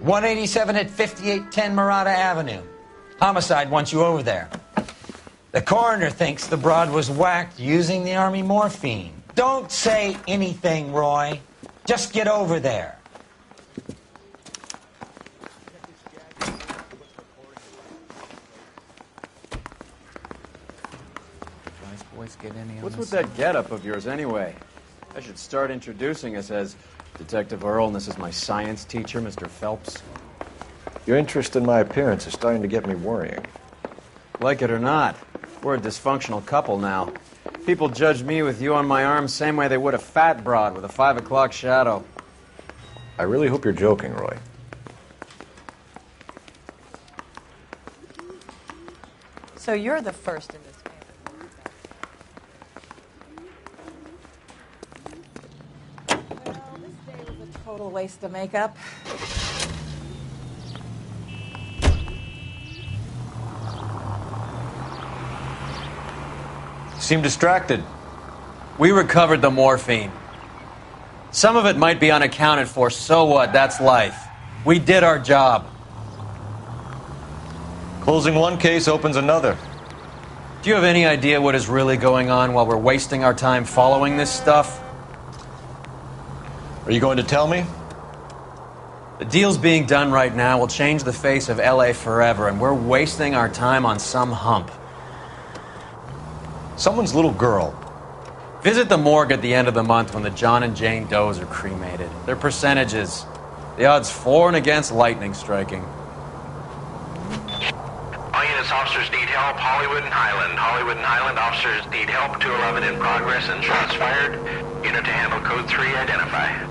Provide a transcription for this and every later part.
187 at 5810 Murata Avenue. Homicide wants you over there. The coroner thinks the broad was whacked using the Army morphine. Don't say anything, Roy. Just get over there. What's with that getup of yours, anyway? I should start introducing us as Detective Earl, and this is my science teacher, Mr. Phelps. Your interest in my appearance is starting to get me worrying. Like it or not, we're a dysfunctional couple now. People judge me with you on my arm same way they would a fat broad with a 5 o'clock shadow. I really hope you're joking, Roy. So you're the first in this family. Well, this day was a total waste of makeup. Seem distracted. We recovered the morphine. Some of it might be unaccounted for, so what? That's life. We did our job. Closing one case opens another. Do you have any idea what is really going on while we're wasting our time following this stuff? Are you going to tell me? The deals being done right now will change the face of LA forever, and we're wasting our time on some hump. Someone's little girl. Visit the morgue at the end of the month when the John and Jane Does are cremated. Their percentages. The odds for and against lightning striking. All units, officers need help. Hollywood and Highland. Hollywood and Highland officers need help. 211 in progress and shots fired. Unit to handle code 3, identify.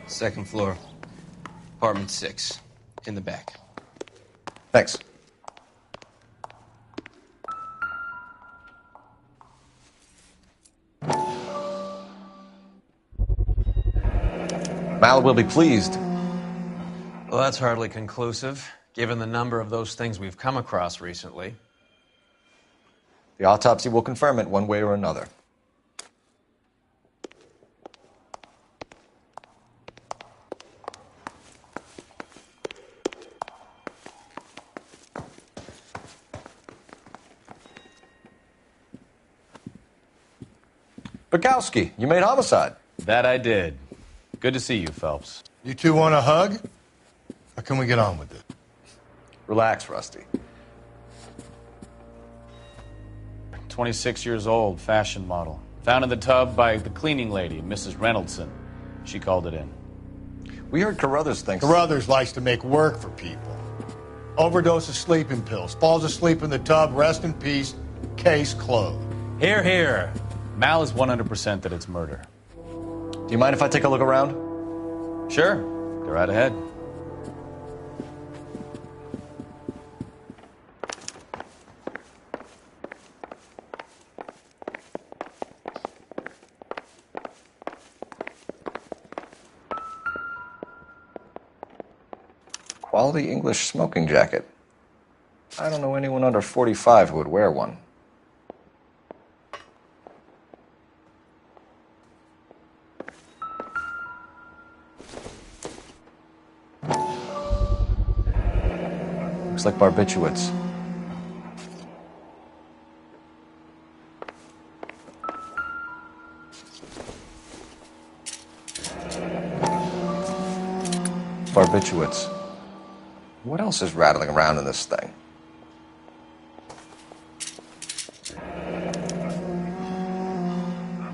Second floor, apartment 6, in the back. Thanks. Mal will be pleased. Well, that's hardly conclusive, given the number of those things we've come across recently. The autopsy will confirm it one way or another. Bukowski, you made homicide. That I did. Good to see you, Phelps. You two want a hug? Or can we get on with it? Relax, Rusty. 26 years old, fashion model. Found in the tub by the cleaning lady, Mrs. Reynoldson. She called it in. We heard Carruthers thinks... Carruthers likes to make work for people. Overdose of sleeping pills. Falls asleep in the tub. Rest in peace. Case closed. Here, here. Mal is 100% that it's murder. Do you mind if I take a look around? Sure. Go right ahead. Quality English smoking jacket. I don't know anyone under 45 who would wear one. Looks like barbiturates. Barbiturates. What else is rattling around in this thing?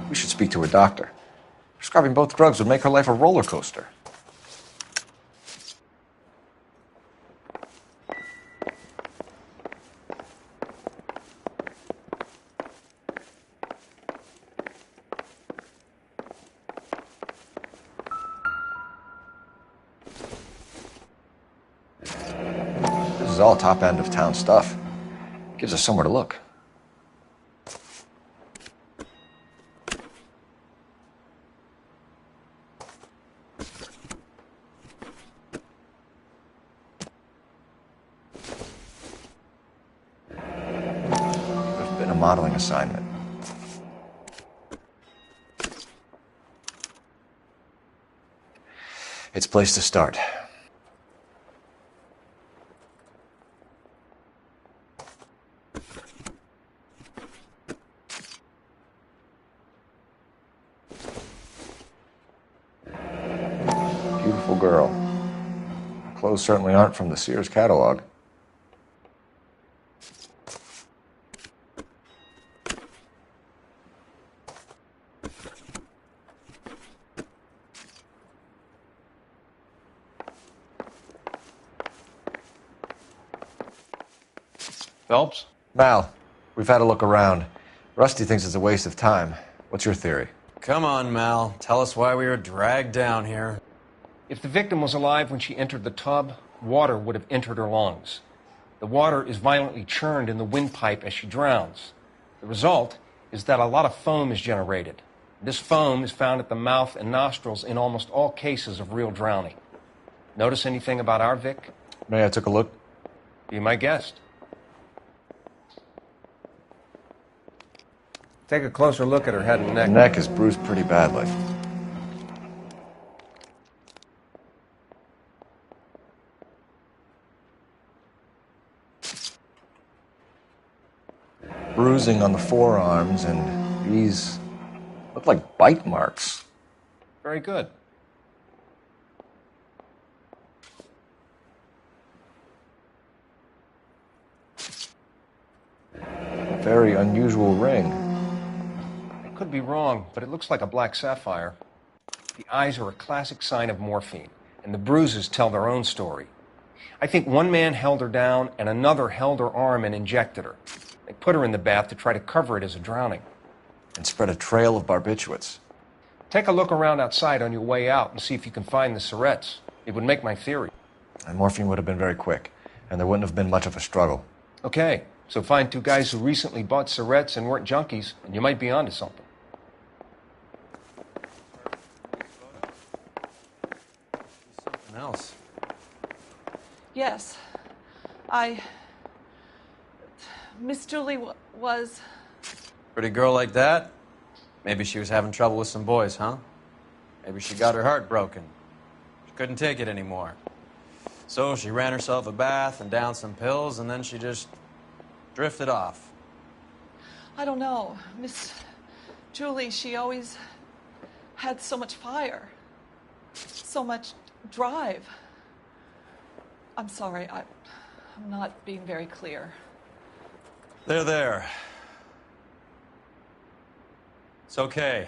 We should speak to her doctor. Prescribing both drugs would make her life a roller coaster. This is all top end of town stuff. Gives us somewhere to look. There's been a modeling assignment. It's a place to start. Beautiful girl. Her clothes certainly aren't from the Sears catalog. Phelps? Mal, we've had a look around. Rusty thinks it's a waste of time. What's your theory? Come on, Mal. Tell us why we were dragged down here. If the victim was alive when she entered the tub, water would have entered her lungs. The water is violently churned in the windpipe as she drowns. The result is that a lot of foam is generated. This foam is found at the mouth and nostrils in almost all cases of real drowning. Notice anything about our Vic? May I took a look? Be my guest. Take a closer look at her head and neck. The neck is bruised pretty badly. Bruising on the forearms, and these look like bite marks. Very good. A very unusual ring. Could be wrong, but it looks like a black sapphire. The eyes are a classic sign of morphine, and the bruises tell their own story. I think one man held her down and another held her arm and injected her. They put her in the bath to try to cover it as a drowning. And spread a trail of barbiturates. Take a look around outside on your way out and see if you can find the syrettes. It would make my theory. And morphine would have been very quick, and there wouldn't have been much of a struggle. Okay, so find two guys who recently bought syrettes and weren't junkies, and you might be onto something. Else. Yes. Miss Julie was... Pretty girl like that? Maybe she was having trouble with some boys, huh? Maybe she got her heart broken. She couldn't take it anymore. So she ran herself a bath and downed some pills, and then she just drifted off. I don't know. Miss Julie, she always had so much fire. So much drive. I'm sorry, I'm not being very clear. There. It's okay.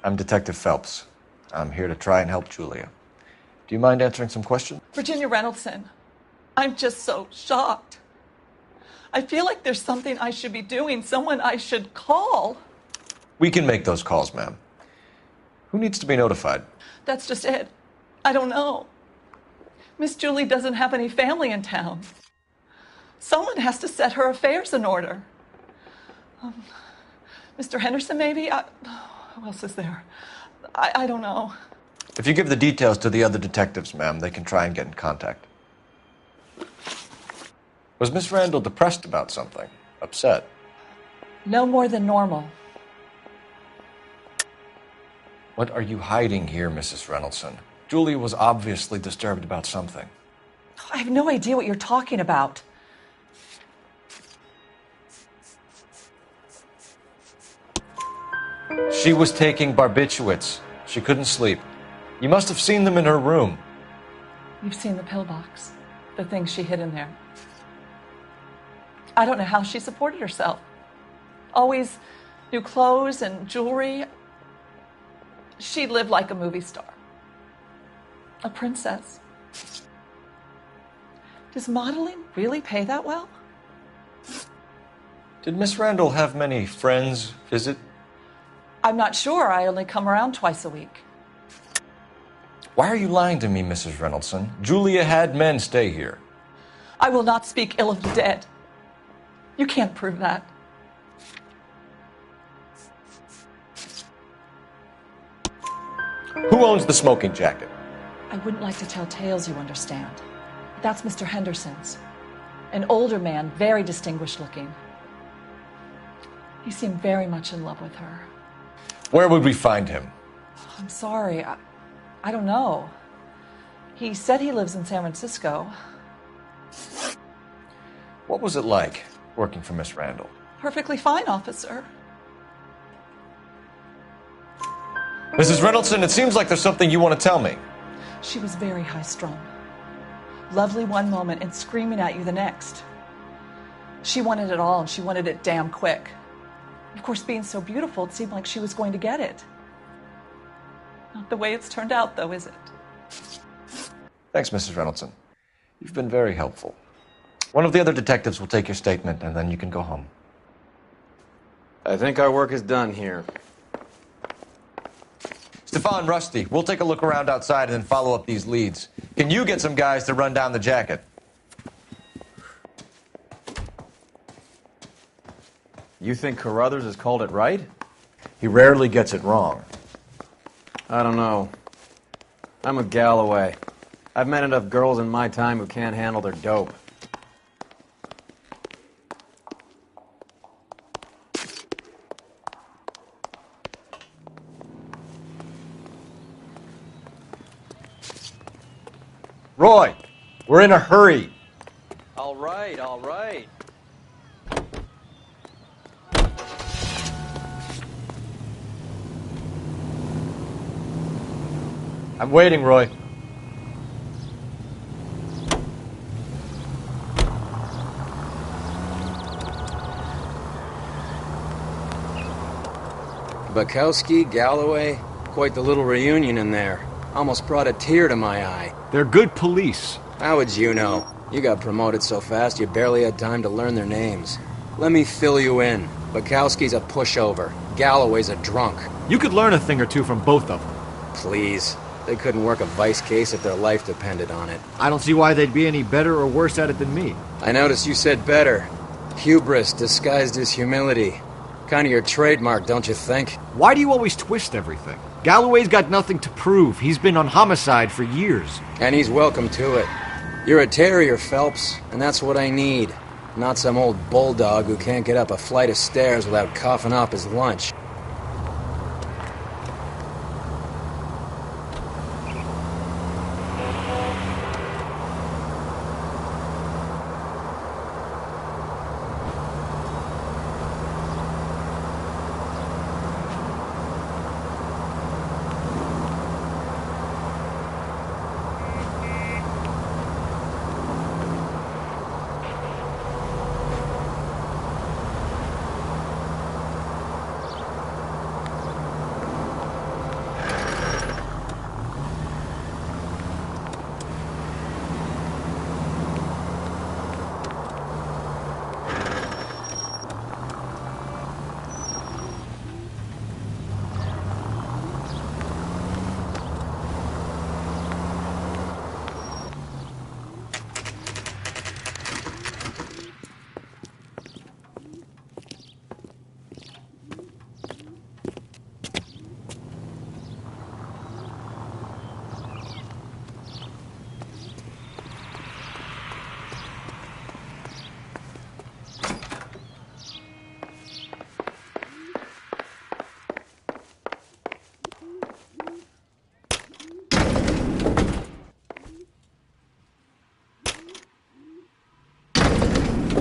I'm Detective Phelps. I'm here to try and help Julia. Do you mind answering some questions? Virginia Reynoldson, I'm just so shocked. I feel like there's something I should be doing, someone I should call. We can make those calls, ma'am. Who needs to be notified? That's just it. I don't know. Miss Julie doesn't have any family in town. Someone has to set her affairs in order. Mr. Henderson, maybe? Who else is there? I don't know. If you give the details to the other detectives, ma'am, they can try and get in contact. Was Miss Randall depressed about something? Upset? No more than normal. What are you hiding here, Mrs. Reynoldson? Julia was obviously disturbed about something. I have no idea what you're talking about. She was taking barbiturates. She couldn't sleep. You must have seen them in her room. You've seen the pillbox, the things she hid in there. I don't know how she supported herself. Always new clothes and jewelry. She lived like a movie star. A princess. Does modeling really pay that well? Did Miss Randall have many friends visit? I'm not sure. I only come around twice a week. Why are you lying to me, Mrs. Reynoldson? Julia had men stay here. I will not speak ill of the dead. You can't prove that. Who owns the smoking jacket? I wouldn't like to tell tales, you understand. But that's Mr. Henderson's. An older man, very distinguished looking. He seemed very much in love with her. Where would we find him? I'm sorry. I don't know. He said he lives in San Francisco. What was it like working for Miss Randall? Perfectly fine, officer. Mrs. Reynoldson, it seems like there's something you want to tell me. She was very high-strung. Lovely one moment and screaming at you the next. She wanted it all, and she wanted it damn quick. Of course, being so beautiful, it seemed like she was going to get it. Not the way it's turned out, though, is it? Thanks, Mrs. Reynoldson. You've been very helpful. One of the other detectives will take your statement, and then you can go home. I think our work is done here. Stefan, Rusty, we'll take a look around outside and then follow up these leads. Can you get some guys to run down the jacket? You think Carruthers has called it right? He rarely gets it wrong. I don't know. I'm with Galloway. I've met enough girls in my time who can't handle their dope. Roy, we're in a hurry. All right, all right. I'm waiting, Roy. Bukowski, Galloway, quite the little reunion in there. Almost brought a tear to my eye. They're good police. How would you know? You got promoted so fast you barely had time to learn their names. Let me fill you in. Bukowski's a pushover. Galloway's a drunk. You could learn a thing or two from both of them. Please. They couldn't work a vice case if their life depended on it. I don't see why they'd be any better or worse at it than me. I noticed you said better. Hubris disguised as humility. Kind of your trademark, don't you think? Why do you always twist everything? Galloway's got nothing to prove. He's been on homicide for years. And he's welcome to it. You're a terrier, Phelps, and that's what I need. Not some old bulldog who can't get up a flight of stairs without coughing up his lunch.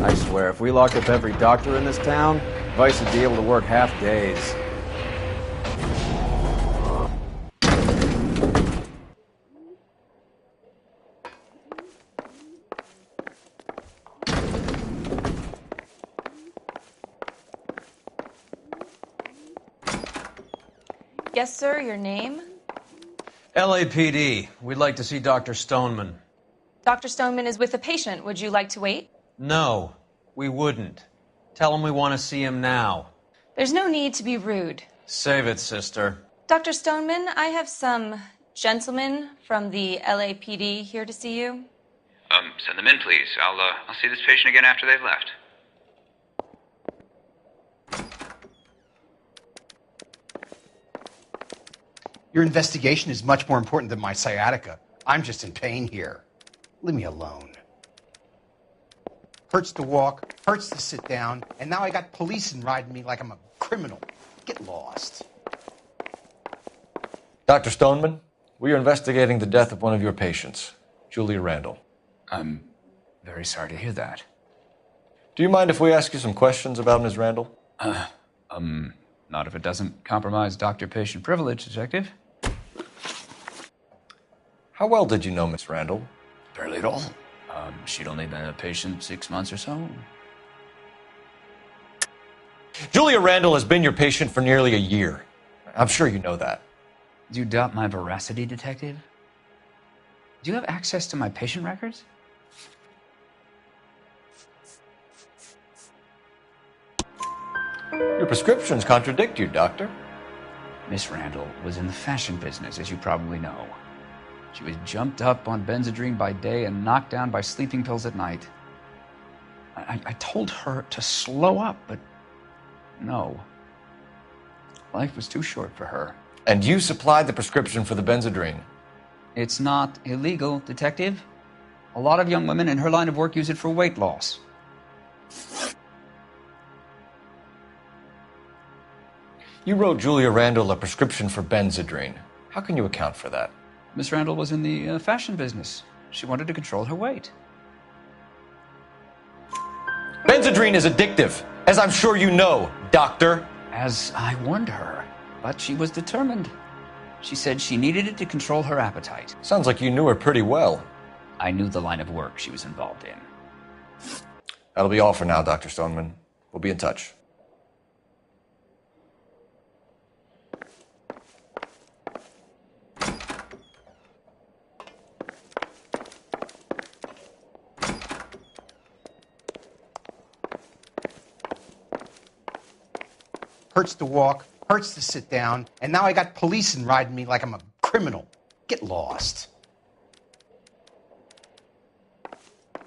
I swear, if we locked up every doctor in this town, Vice would be able to work half days. Yes, sir, your name? LAPD. We'd like to see Dr. Stoneman. Dr. Stoneman is with a patient. Would you like to wait? No, we wouldn't. Tell him we want to see him now. There's no need to be rude. Save it, sister. Dr. Stoneman, I have some Gentlemen from the LAPD here to see you. Send them in, please. I'll see this patient again after they've left. Your investigation is much more important than my sciatica. I'm just in pain here. Leave me alone. Hurts to walk, hurts to sit down, and now I got police riding me like I'm a criminal. Get lost. Dr. Stoneman, we are investigating the death of one of your patients, Julia Randall. I'm very sorry to hear that. Do you mind if we ask you some questions about Ms. Randall? Not if it doesn't compromise doctor-patient privilege, Detective. How well did you know Miss Randall? Barely at all. She'd only been a patient 6 months or so. Julia Randall has been your patient for nearly a year. I'm sure you know that. Do you doubt my veracity, Detective? Do you have access to my patient records? Your prescriptions contradict you, Doctor. Miss Randall was in the fashion business, as you probably know. She was jumped up on Benzedrine by day and knocked down by sleeping pills at night. I told her to slow up, but no. Life was too short for her. And you supplied the prescription for the Benzedrine? It's not illegal, Detective. A lot of young women in her line of work use it for weight loss. You wrote Julia Randall a prescription for Benzedrine. How can you account for that? Miss Randall was in the fashion business. She wanted to control her weight. Benzedrine is addictive, as I'm sure you know, Doctor. As I warned her, but she was determined. She said she needed it to control her appetite. Sounds like you knew her pretty well. I knew the line of work she was involved in. That'll be all for now, Dr. Stoneman. We'll be in touch. Hurts to walk, hurts to sit down, and now I got police riding me like I'm a criminal. Get lost.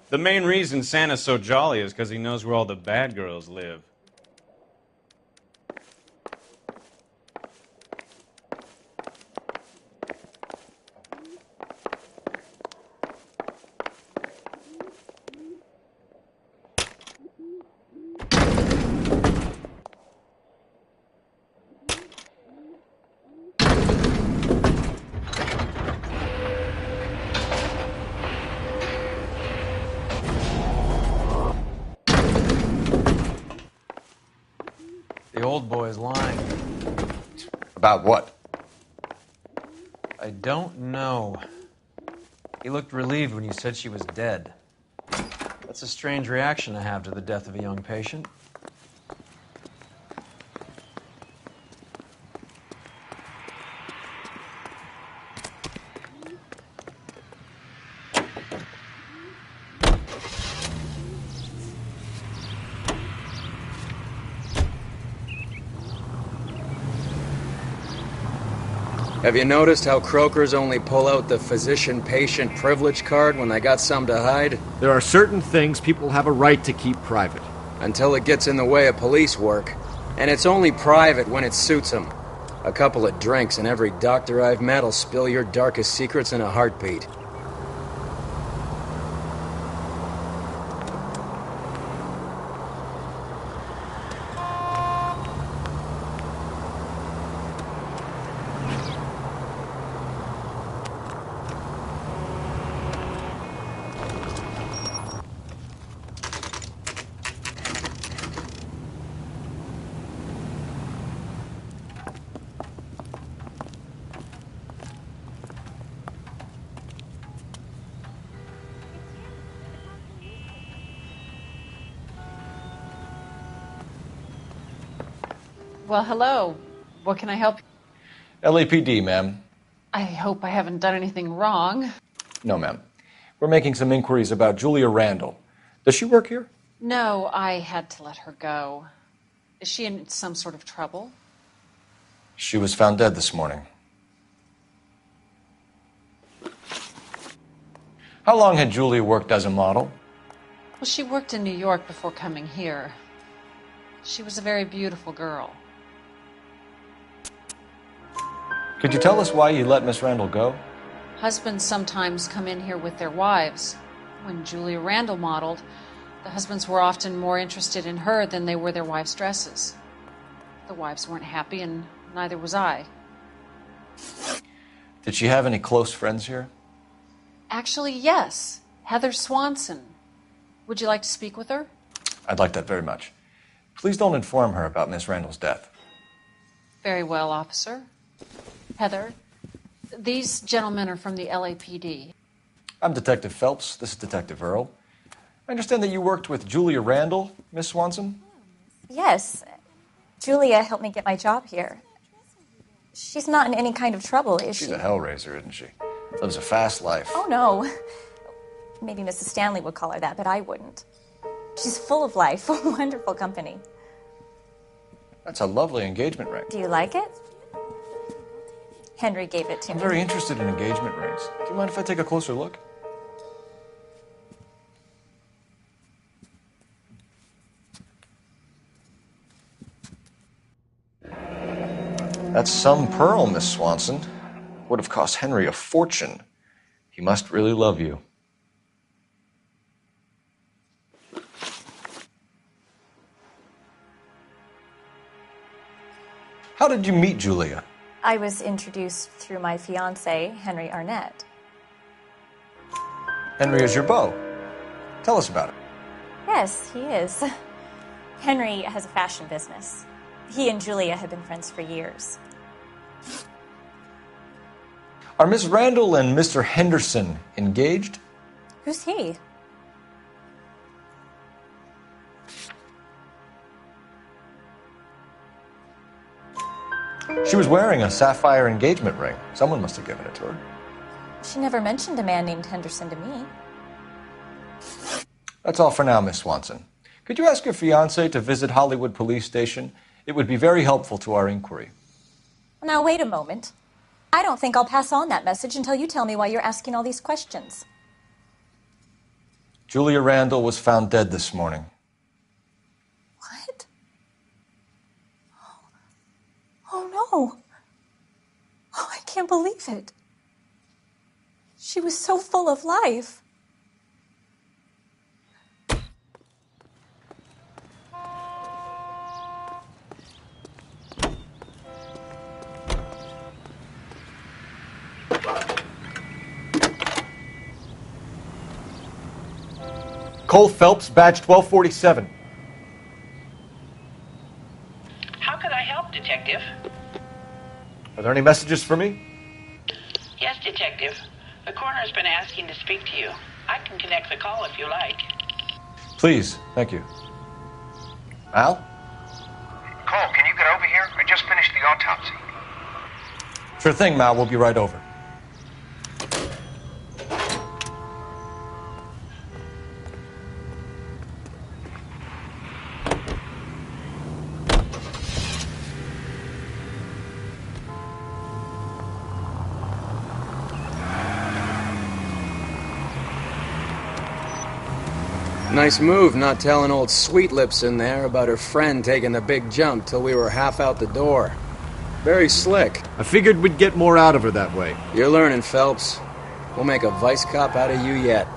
The main reason Santa's so jolly is because he knows where all the bad girls live. The old boy's lying. About what? I don't know. He looked relieved when you said she was dead. That's a strange reaction to have to the death of a young patient. Have you noticed how croakers only pull out the physician-patient privilege card when they got something to hide? There are certain things people have a right to keep private. Until it gets in the way of police work. And it's only private when it suits them. A couple of drinks and every doctor I've met will spill your darkest secrets in a heartbeat. Well, hello. What can I help you? LAPD, ma'am. I hope I haven't done anything wrong. No, ma'am. We're making some inquiries about Julia Randall. Does she work here? No, I had to let her go. Is she in some sort of trouble? She was found dead this morning. How long had Julia worked as a model? Well, she worked in New York before coming here. She was a very beautiful girl. Could you tell us why you let Miss Randall go? Husbands sometimes come in here with their wives. When Julia Randall modeled, the husbands were often more interested in her than they were their wives' dresses. The wives weren't happy, and neither was I. Did she have any close friends here? Actually, yes. Heather Swanson. Would you like to speak with her? I'd like that very much. Please don't inform her about Miss Randall's death. Very well, officer. Heather, these gentlemen are from the LAPD. I'm Detective Phelps. This is Detective Earl. I understand that you worked with Julia Randall, Miss Swanson? Yes. Julia helped me get my job here. She's not in any kind of trouble, is she? She's a hellraiser, isn't she? Lives a fast life. Oh, no. Maybe Mrs. Stanley would call her that, but I wouldn't. She's full of life, wonderful company. That's a lovely engagement ring. Do you like it? Henry gave it to I'm me. very interested in engagement rings. Do you mind if I take a closer look? That's some pearl, Miss Swanson. Would have cost Henry a fortune. He must really love you. How did you meet Julia? I was introduced through my fiancé, Henry Arnett. Henry is your beau. Tell us about it. Yes, he is. Henry has a fashion business. He and Julia have been friends for years. Are Miss Randall and Mr. Henderson engaged? Who's he? She was wearing a sapphire engagement ring. Someone must have given it to her. She never mentioned a man named Henderson to me. That's all for now, Miss Swanson. Could you ask your fiancé to visit Hollywood Police Station? It would be very helpful to our inquiry. Now, wait a moment. I don't think I'll pass on that message until you tell me why you're asking all these questions. Julia Randall was found dead this morning. What? Oh, no. Oh, I can't believe it. She was so full of life. Cole Phelps, badge 1247. How could I help, Detective? Are there any messages for me? Yes, Detective. The coroner's been asking to speak to you. I can connect the call if you like. Please, thank you. Al? Cole, can you get over here? I just finished the autopsy. Sure thing, Mal. We'll be right over. Nice move not telling old Sweet Lips in there about her friend taking the big jump till we were half out the door. Very slick. I figured we'd get more out of her that way. You're learning, Phelps. We'll make a vice cop out of you yet.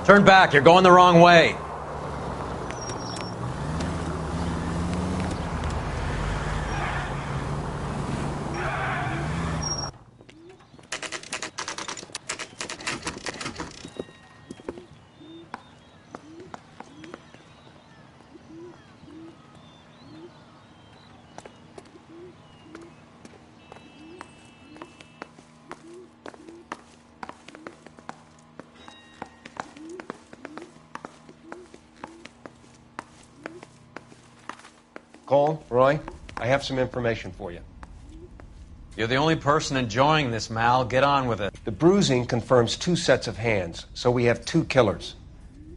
Turn back, you're going the wrong way. Cole, Roy, I have some information for you. You're the only person enjoying this, Mal. Get on with it. The bruising confirms 2 sets of hands, so we have 2 killers.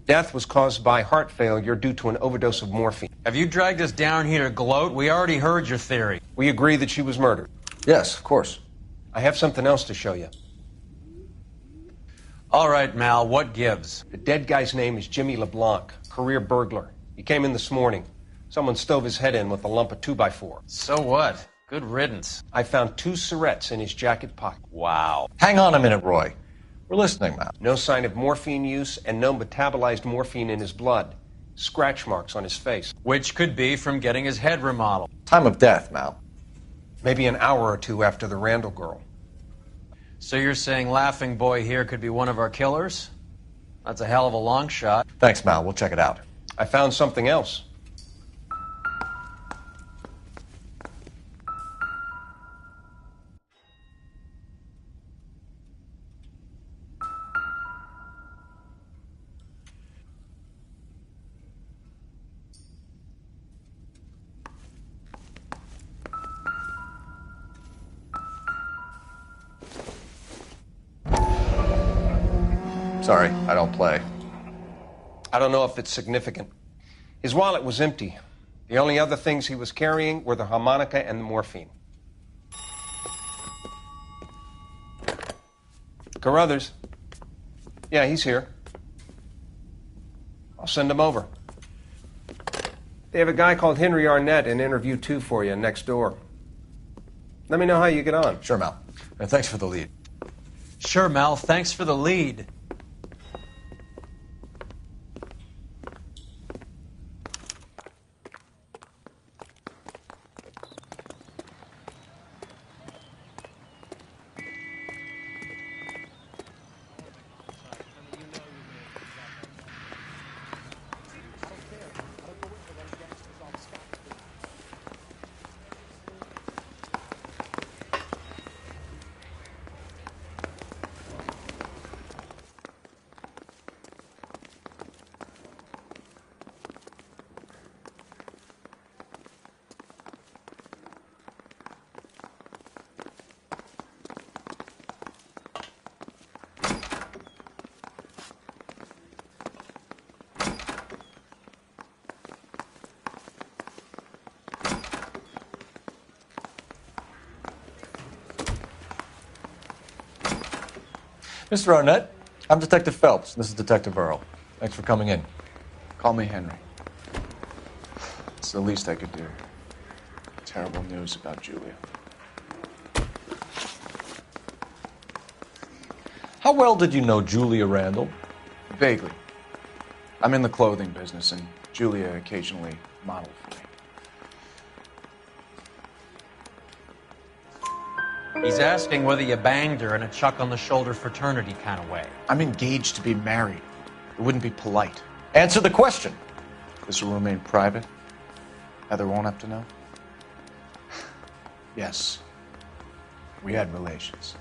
Death was caused by heart failure due to an overdose of morphine. Have you dragged us down here to gloat? We already heard your theory. We agree that she was murdered. Yes, of course. I have something else to show you. All right, Mal, what gives? The dead guy's name is Jimmy LeBlanc, career burglar. He came in this morning. Someone stove his head in with a lump of 2x4. So what? Good riddance. I found 2 cigarettes in his jacket pocket. Wow. Hang on a minute, Roy. We're listening, Mal. No sign of morphine use and no metabolized morphine in his blood. Scratch marks on his face. Which could be from getting his head remodeled. Time of death, Mal. Maybe an hour or two after the Randall girl. So you're saying Laughing Boy here could be one of our killers? That's a hell of a long shot. Thanks, Mal. We'll check it out. I found something else. Sorry, I don't play. I don't know if it's significant. His wallet was empty. The only other things he was carrying were the harmonica and the morphine. Carruthers. Yeah, he's here. I'll send him over. They have a guy called Henry Arnett in interview 2 for you next door. Let me know how you get on. Sure, Mal. And thanks for the lead. Sure, Mal. Thanks for the lead. Mr. Arnett, I'm Detective Phelps. This is Detective Earl. Thanks for coming in. Call me Henry. It's the least I could do. Terrible news about Julia. How well did you know Julia Randall? Vaguely. I'm in the clothing business, and Julia occasionally modeled for me. He's asking whether you banged her in a chuck-on-the-shoulder fraternity kind of way. I'm engaged to be married. It wouldn't be polite. Answer the question. This will remain private? Heather won't have to know? Yes. We had relations.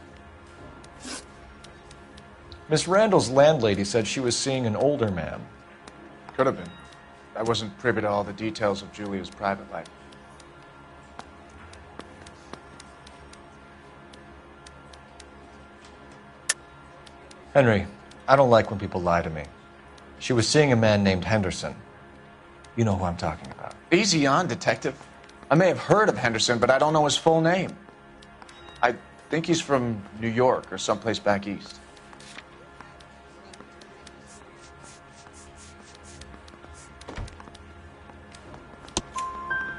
Miss Randall's landlady said she was seeing an older man. Could have been. I wasn't privy to all the details of Julia's private life. Henry, I don't like when people lie to me. She was seeing a man named Henderson. You know who I'm talking about. Easy on, Detective. I may have heard of Henderson, but I don't know his full name. I think he's from New York or someplace back east.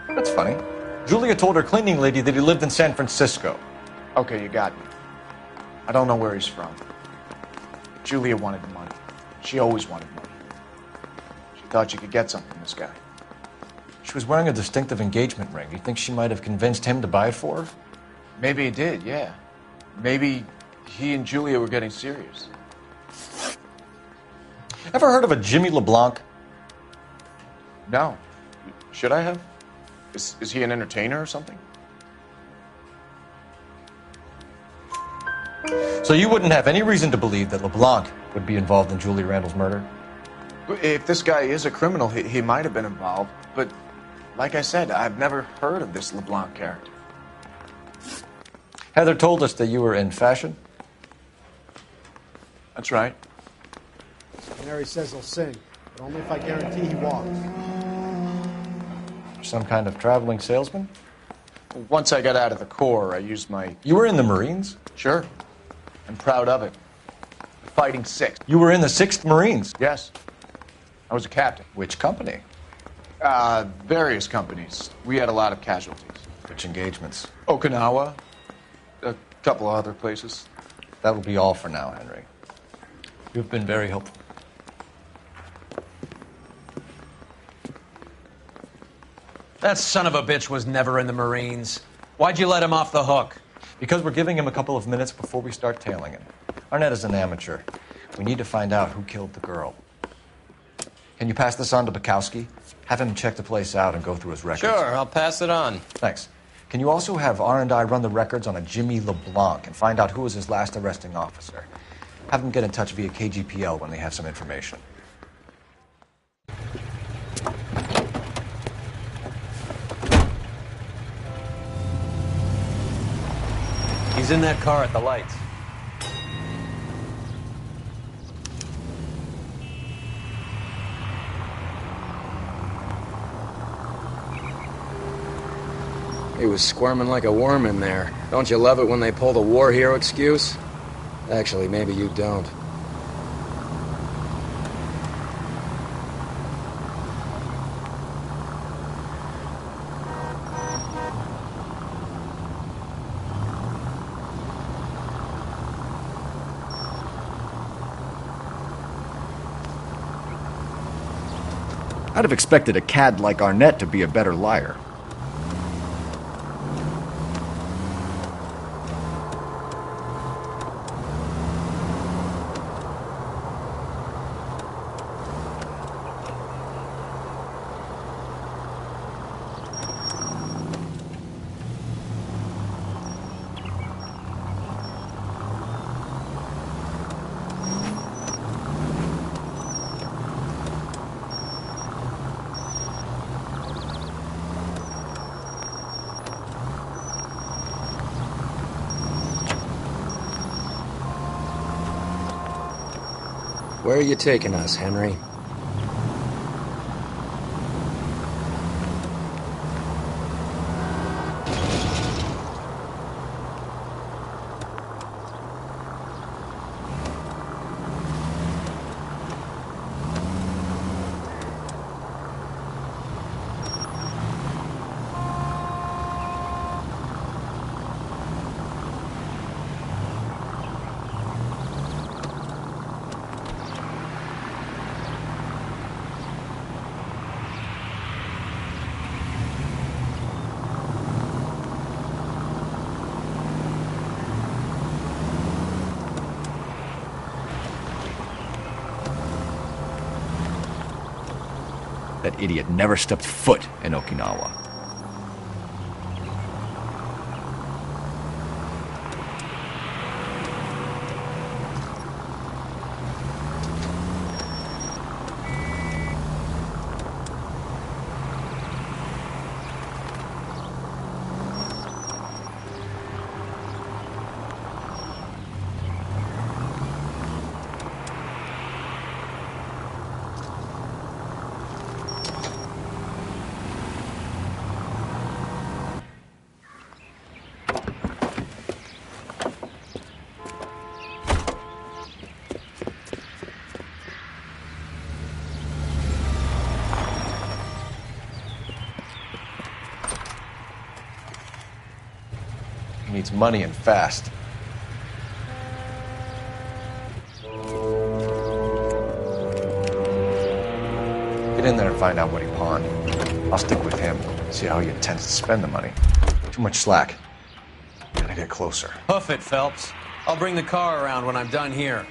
That's funny. Julia told her cleaning lady that he lived in San Francisco. Okay, you got me. I don't know where he's from. Julia wanted money. She always wanted money. She thought she could get something from this guy. She was wearing a distinctive engagement ring. You think she might have convinced him to buy it for her? Maybe he did, yeah. Maybe he and Julia were getting serious. Ever heard of a Jimmy LeBlanc? No. Should I have? Is he an entertainer or something? So you wouldn't have any reason to believe that LeBlanc would be involved in Julia Randall's murder? If this guy is a criminal, he might have been involved. But like I said, I've never heard of this LeBlanc character. Heather told us that you were in fashion. That's right. Mary says he'll sing. but only if I guarantee he walks. Some kind of traveling salesman? Once I got out of the Corps, I used my... You were in the Marines? Sure. I'm proud of it. Fighting 6th. You were in the 6th Marines? Yes. I was a captain. Which company? Various companies. We had a lot of casualties. Which engagements? Okinawa. A couple of other places. That will be all for now, Henry. You've been very helpful. That son of a bitch was never in the Marines. Why'd you let him off the hook? Because we're giving him a couple of minutes before we start tailing him. Arnett is an amateur. We need to find out who killed the girl. Can you pass this on to Bukowski? Have him check the place out and go through his records. Sure, I'll pass it on. Thanks. Can you also have R&I run the records on a Jimmy LeBlanc and find out who was his last arresting officer? Have them get in touch via KGPL when they have some information. He's in that car at the lights. He was squirming like a worm in there. Don't you love it when they pull the war hero excuse? Actually, maybe you don't. I'd have expected a cad like Arnett to be a better liar. Where are you taking us, Henry? That idiot never stepped foot in Okinawa. He needs money and fast. Get in there and find out what he pawned. I'll stick with him, see how he intends to spend the money. Too much slack. Gotta get closer. Hoof it, Phelps. I'll bring the car around when I'm done here.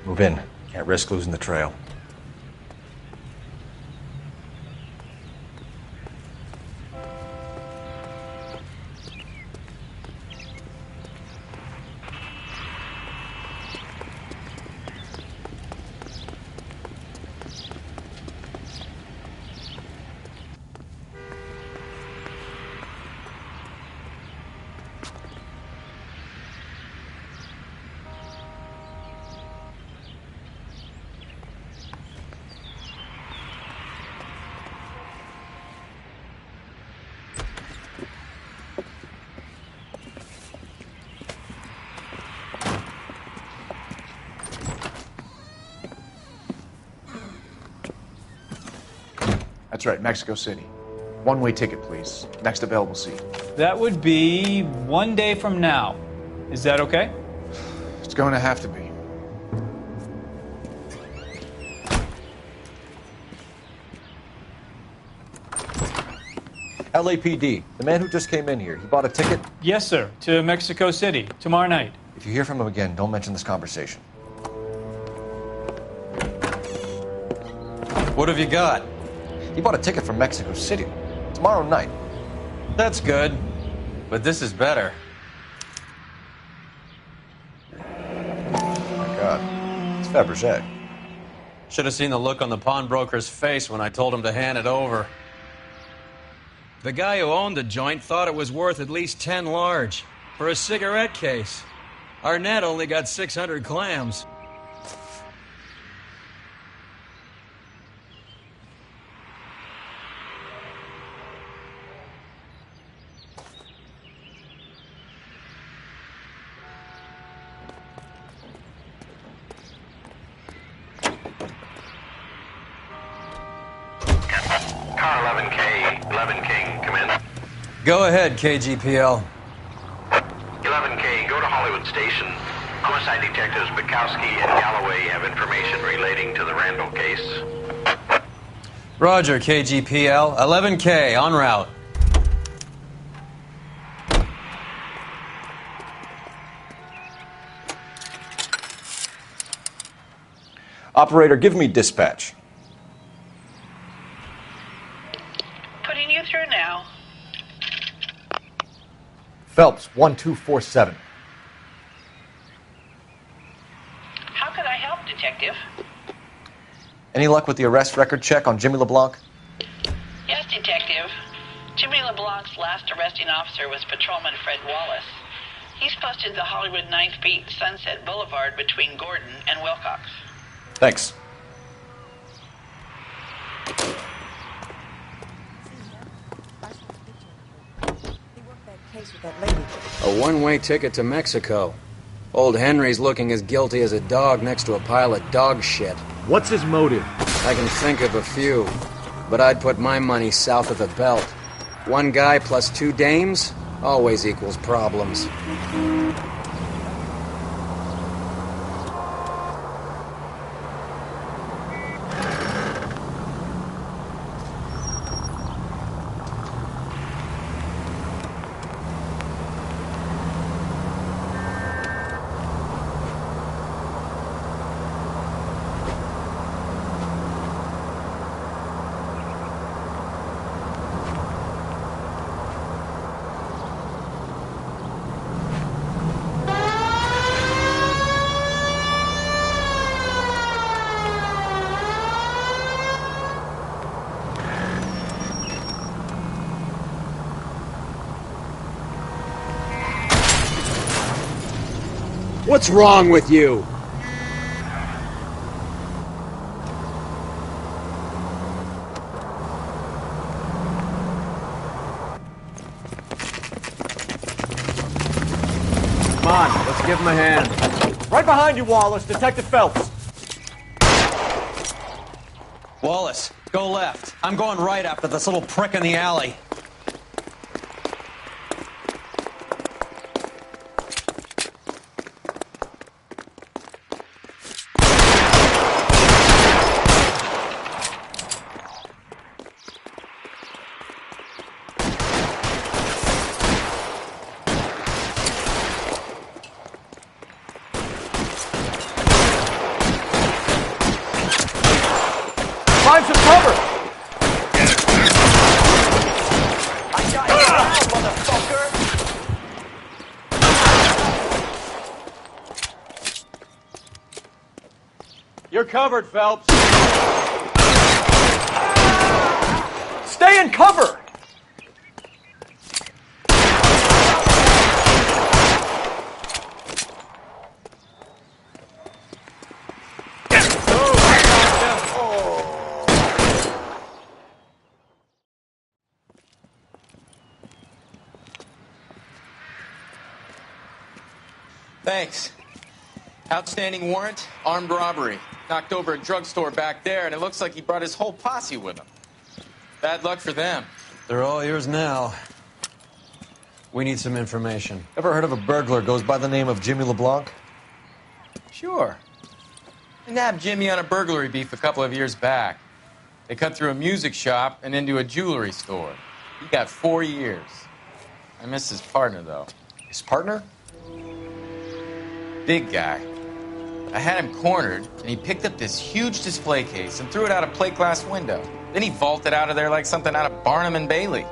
Move in. Can't risk losing the trail. That's right, Mexico City. One-way ticket, please. Next available seat. That would be 1 day from now. Is that okay? It's going to have to be. LAPD, the man who just came in here, he bought a ticket? Yes, sir, to Mexico City, tomorrow night. If you hear from him again, don't mention this conversation. What have you got? He bought a ticket from Mexico City. Tomorrow night. That's good. But this is better. Oh my God. It's Fabergé. Should have seen the look on the pawnbroker's face when I told him to hand it over. The guy who owned the joint thought it was worth at least 10 large for a cigarette case. Arnett only got 600 clams. Car 11K, 11K, come in. Go ahead, KGPL. 11K, go to Hollywood Station. Homicide detectives Bukowski and Galloway have information relating to the Randall case. Roger, KGPL. 11K, en route. Operator, give me dispatch. Putting you through now. Phelps, 1247. How could I help, Detective? Any luck with the arrest record check on Jimmy LeBlanc? Yes, Detective. Jimmy LeBlanc's last arresting officer was Patrolman Fred Wallace. He's posted the Hollywood 9th Beat Sunset Boulevard between Gordon and Wilcox. Thanks. A one-way ticket to Mexico. Old Henry's looking as guilty as a dog next to a pile of dog shit. What's his motive? I can think of a few, but I'd put my money south of the belt. One guy plus 2 dames always equals problems. What's wrong with you? Come on, let's give him a hand. Right behind you, Wallace. Detective Phelps. Wallace, go left. I'm going right after this little prick in the alley. Find some cover! I got you now, motherfucker! You're covered, Phelps. Stay in cover! Thanks. Outstanding warrant, armed robbery. Knocked over a drugstore back there, and it looks like he brought his whole posse with him. Bad luck for them. They're all yours now. We need some information. Ever heard of a burglar goes by the name of Jimmy LeBlanc? Sure. I nabbed Jimmy on a burglary beef a couple of years back. They cut through a music shop and into a jewelry store. He got 4 years. I missed his partner, though. His partner? Big guy. I had him cornered, and he picked up this huge display case and threw it out a plate glass window. Then he vaulted out of there like something out of Barnum and Bailey.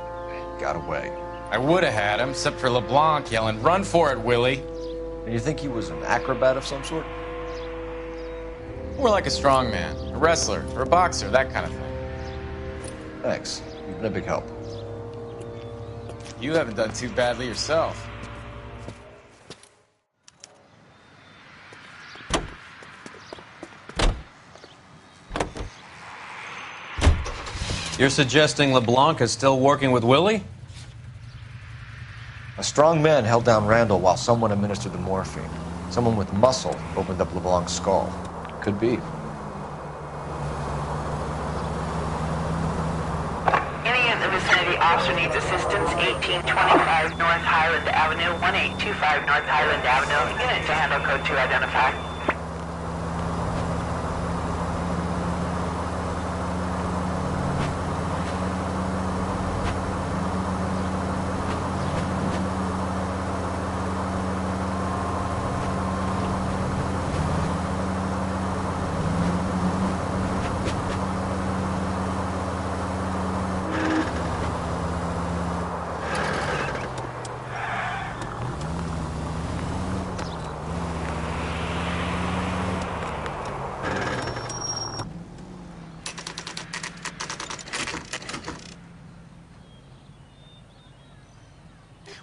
Got away. I would have had him, except for LeBlanc yelling, "Run for it, Willie!" And you think he was an acrobat of some sort? More like a strongman, a wrestler, or a boxer, that kind of thing. Thanks. You've been a big help. You haven't done too badly yourself. You're suggesting LeBlanc is still working with Willie? A strong man held down Randall while someone administered the morphine. Someone with muscle opened up LeBlanc's skull. Could be. Any in the vicinity officer needs assistance, 1825 North Highland Avenue, 1825 North Highland Avenue. Unit to handle code 2 identify.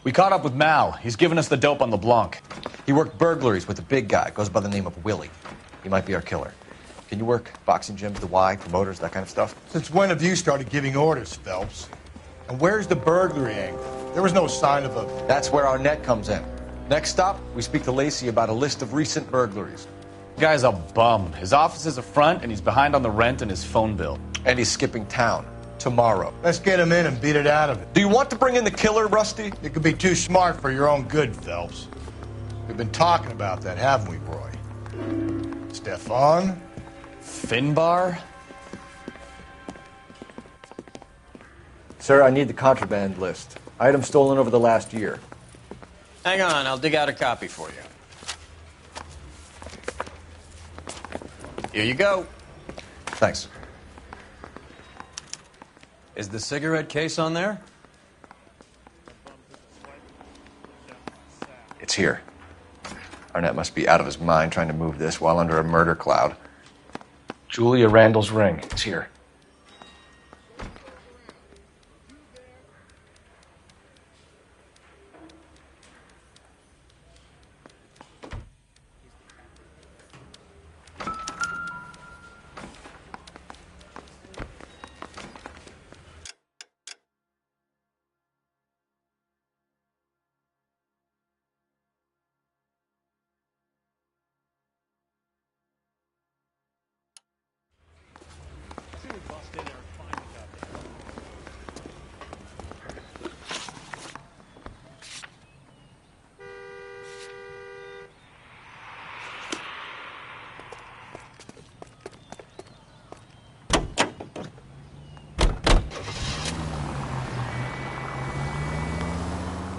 We caught up with Mal. He's given us the dope on LeBlanc. He worked burglaries with a big guy. Goes by the name of Willie. He might be our killer. Can you work boxing gyms, the Y, promoters, that kind of stuff? Since when have you started giving orders, Phelps? And where's the burglary angle? There was no sign of a... That's where our net comes in. Next stop, we speak to Lacey about a list of recent burglaries. The guy's a bum. His office is a front, and he's behind on the rent and his phone bill. And he's skipping town. Tomorrow. Let's get him in and beat it out of it. Do you want to bring in the killer, Rusty? It could be too smart for your own good, Phelps. We've been talking about that, haven't we, Roy? Stefan? Finbar? Sir, I need the contraband list. Items stolen over the last year. Hang on, I'll dig out a copy for you. Here you go. Thanks. Is the cigarette case on there? It's here. Arnett must be out of his mind trying to move this while under a murder cloud. Julia Randall's ring. It's here.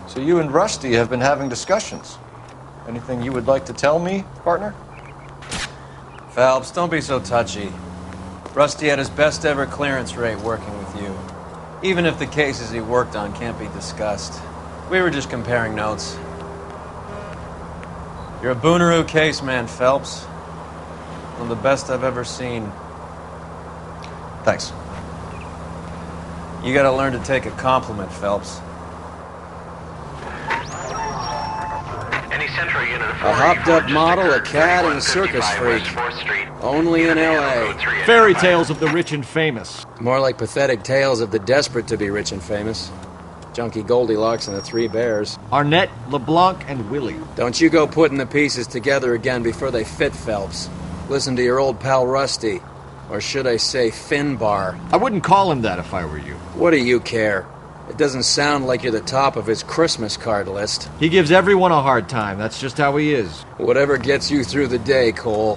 So you and Rusty have been having discussions. Anything you would like to tell me, partner? Phelps, don't be so touchy. Rusty had his best ever clearance rate working with you. Even if the cases he worked on can't be discussed. We were just comparing notes. You're a Booneroo case man, Phelps. One of the best I've ever seen. Thanks. You gotta learn to take a compliment, Phelps. Any Central unit of A hopped-up model, a cat, and a circus freak. Only in L.A. Fairy tales of the rich and famous. More like pathetic tales of the desperate to be rich and famous. Junkie Goldilocks and the Three Bears. Arnett, LeBlanc, and Willie. Don't you go putting the pieces together again before they fit, Phelps. Listen to your old pal Rusty. Or should I say Finbar? I wouldn't call him that if I were you. What do you care? It doesn't sound like you're the top of his Christmas card list. He gives everyone a hard time. That's just how he is. Whatever gets you through the day, Cole.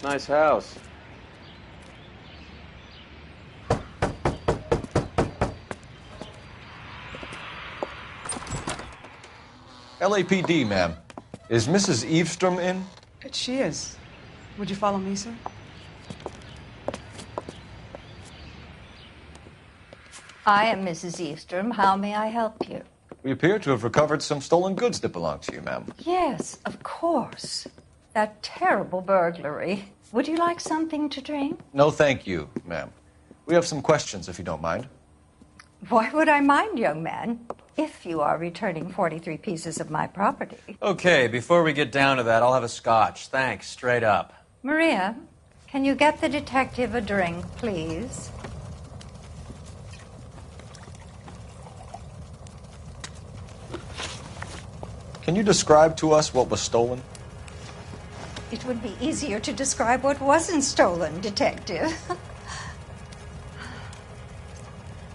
Nice house. LAPD, ma'am. Is Mrs. Eavestrom in? She is. Would you follow me, sir? I am Mrs. Eavestrom. How may I help you? We appear to have recovered some stolen goods that belong to you, ma'am. Yes, of course. That terrible burglary. Would you like something to drink? No, thank you, ma'am. We have some questions, if you don't mind. Why would I mind, young man, if you are returning 43 pieces of my property? Okay, before we get down to that, I'll have a scotch. Thanks, straight up. Maria, can you get the detective a drink, please? Can you describe to us what was stolen? It would be easier to describe what wasn't stolen, Detective.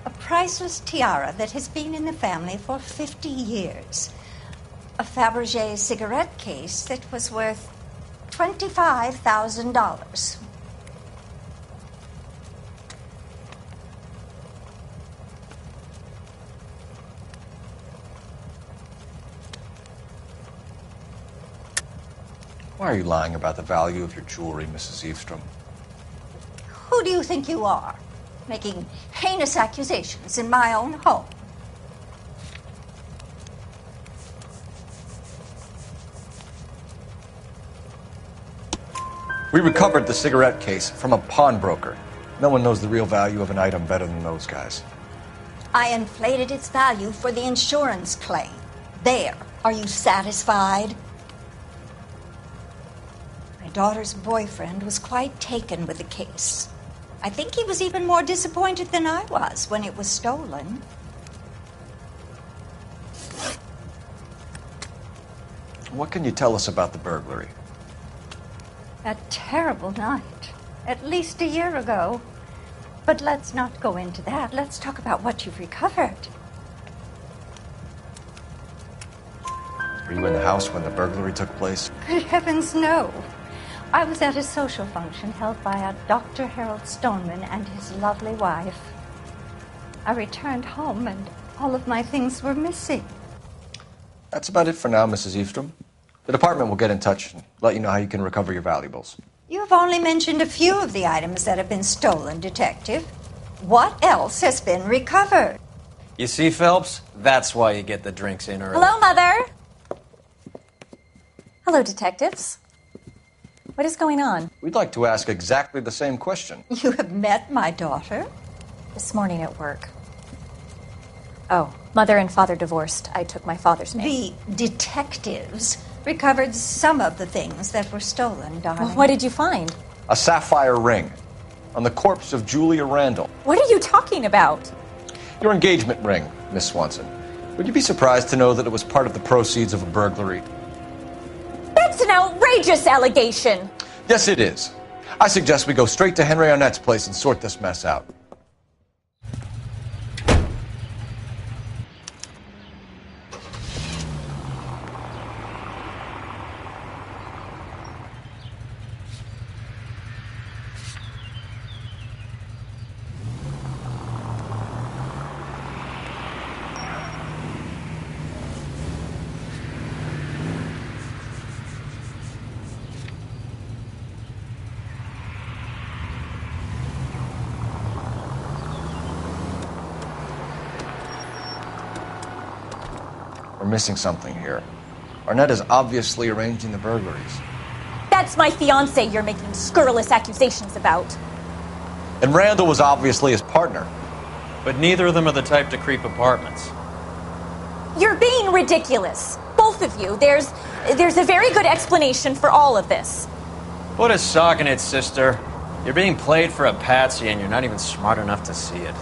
A priceless tiara that has been in the family for 50 years. A Fabergé cigarette case that was worth $25,000. Why are you lying about the value of your jewelry, Mrs. Eavestrom? Who do you think you are, making heinous accusations in my own home? We recovered the cigarette case from a pawnbroker. No one knows the real value of an item better than those guys. I inflated its value for the insurance claim. There. Are you satisfied? My daughter's boyfriend was quite taken with the case. I think he was even more disappointed than I was when it was stolen. What can you tell us about the burglary? A terrible night. At least a year ago. But let's not go into that. Let's talk about what you've recovered. Were you in the house when the burglary took place? Good heavens, no. I was at a social function held by a Dr. Harold Stoneman and his lovely wife. I returned home and all of my things were missing. That's about it for now, Mrs. Eastrom. The department will get in touch and let you know how you can recover your valuables. You've only mentioned a few of the items that have been stolen, Detective. What else has been recovered? You see, Phelps? That's why you get the drinks in early. Hello, Mother. Hello, detectives. What is going on? We'd like to ask exactly the same question. You have met my daughter? This morning at work. Oh, Mother and Father divorced. I took my father's name. The detectives recovered some of the things that were stolen, darling. Well, what did you find? A sapphire ring on the corpse of Julia Randall. What are you talking about? Your engagement ring, Miss Swanson. Would you be surprised to know that it was part of the proceeds of a burglary? That's an outrageous allegation. Yes, it is. I suggest we go straight to Henry Arnett's place and sort this mess out. We're missing something here. Arnett is obviously arranging the burglaries. That's my fiance you're making scurrilous accusations about. And Randall was obviously his partner. But neither of them are the type to creep apartments. You're being ridiculous. Both of you. There's a very good explanation for all of this. Put a sock in it, sister. You're being played for a patsy and you're not even smart enough to see it.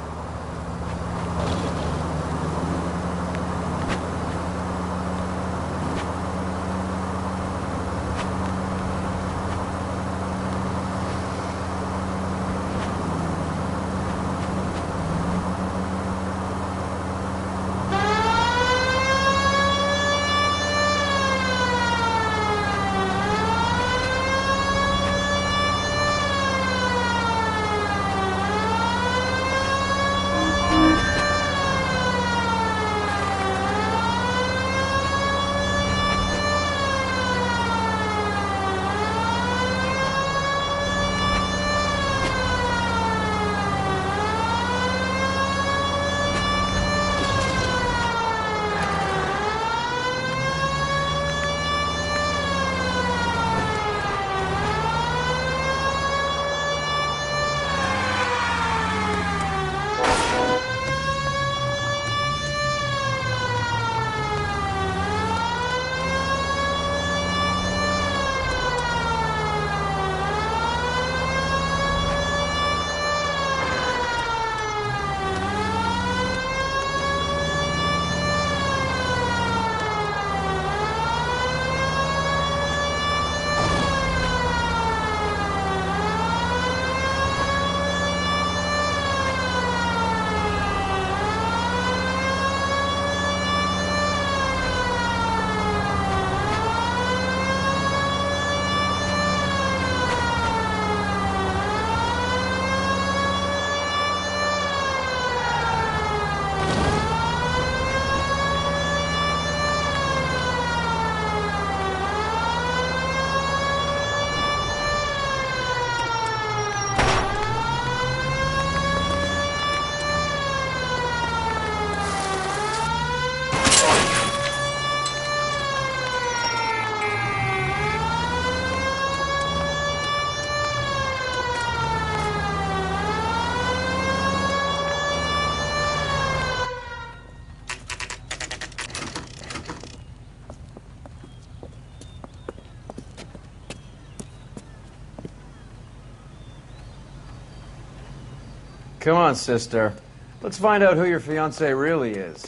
Come on, sister. Let's find out who your fiance really is.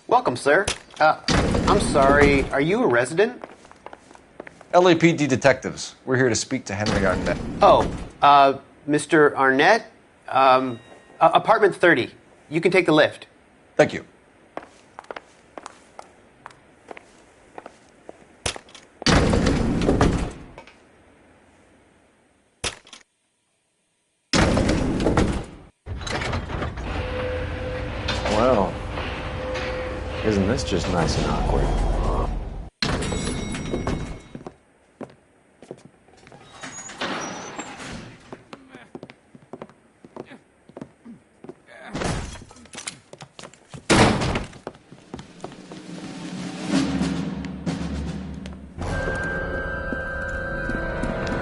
Welcome, sir. I'm sorry, are you a resident? LAPD detectives. We're here to speak to Henry Arnett. Oh, Mr. Arnett? Apartment 30. You can take the lift. Thank you. Well, isn't this just nice and awkward?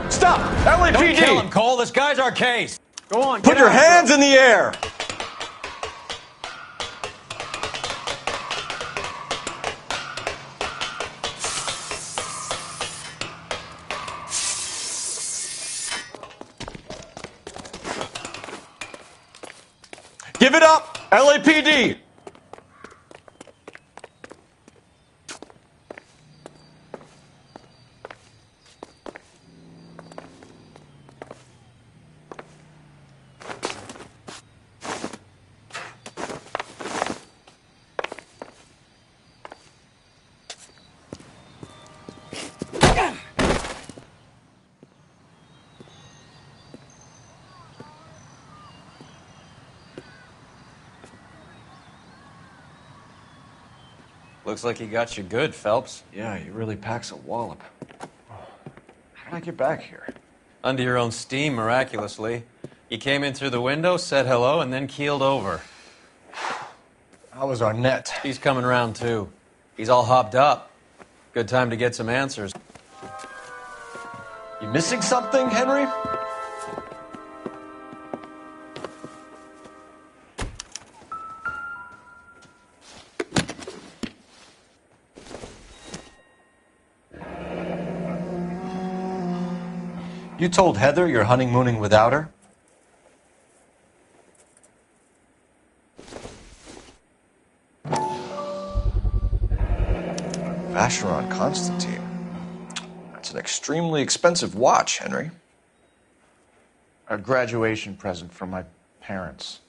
Stop! LAPD! Don't kill him, Cole. This guy's our case. Go on, Put your hands in the air! Give it up, LAPD! Looks like he got you good, Phelps. Yeah, he really packs a wallop. How did I get back here? Under your own steam, miraculously. You came in through the window, said hello, and then keeled over. How was Arnett? He's coming round, too. He's all hopped up. Good time to get some answers. You missing something, Henry? You told Heather you're honeymooning without her? Vacheron Constantine. That's an extremely expensive watch, Henry. A graduation present from my parents.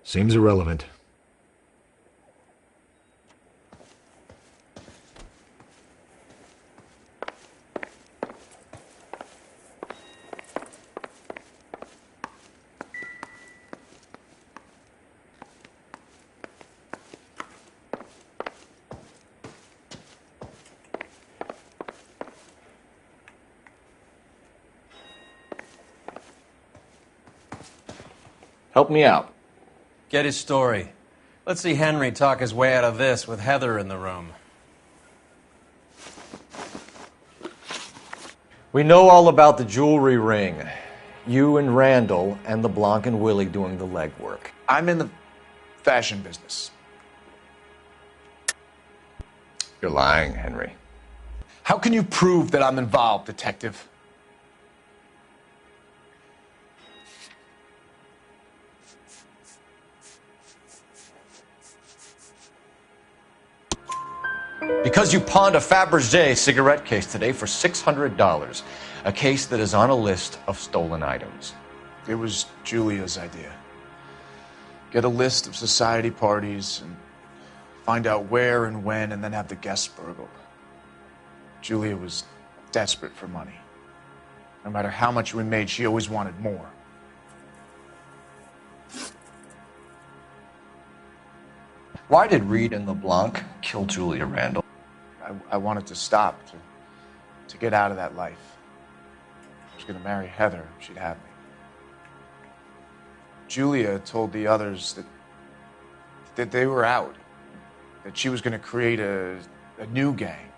Seems irrelevant. Help me out. Get his story. Let's see Henry talk his way out of this with Heather in the room. We know all about the jewelry ring. You and Randall and LeBlanc and Willie doing the legwork. I'm in the fashion business. You're lying, Henry. How can you prove that I'm involved, Detective? Because you pawned a Fabergé cigarette case today for $600. A case that is on a list of stolen items. It was Julia's idea. Get a list of society parties and find out where and when, and then have the guests burgled. Julia was desperate for money. No matter how much we made, she always wanted more. Why did Reed and LeBlanc kill Julia Randall? I wanted to stop, to get out of that life. I was going to marry Heather. She'd have me. Julia told the others that they were out, that she was going to create a new gang.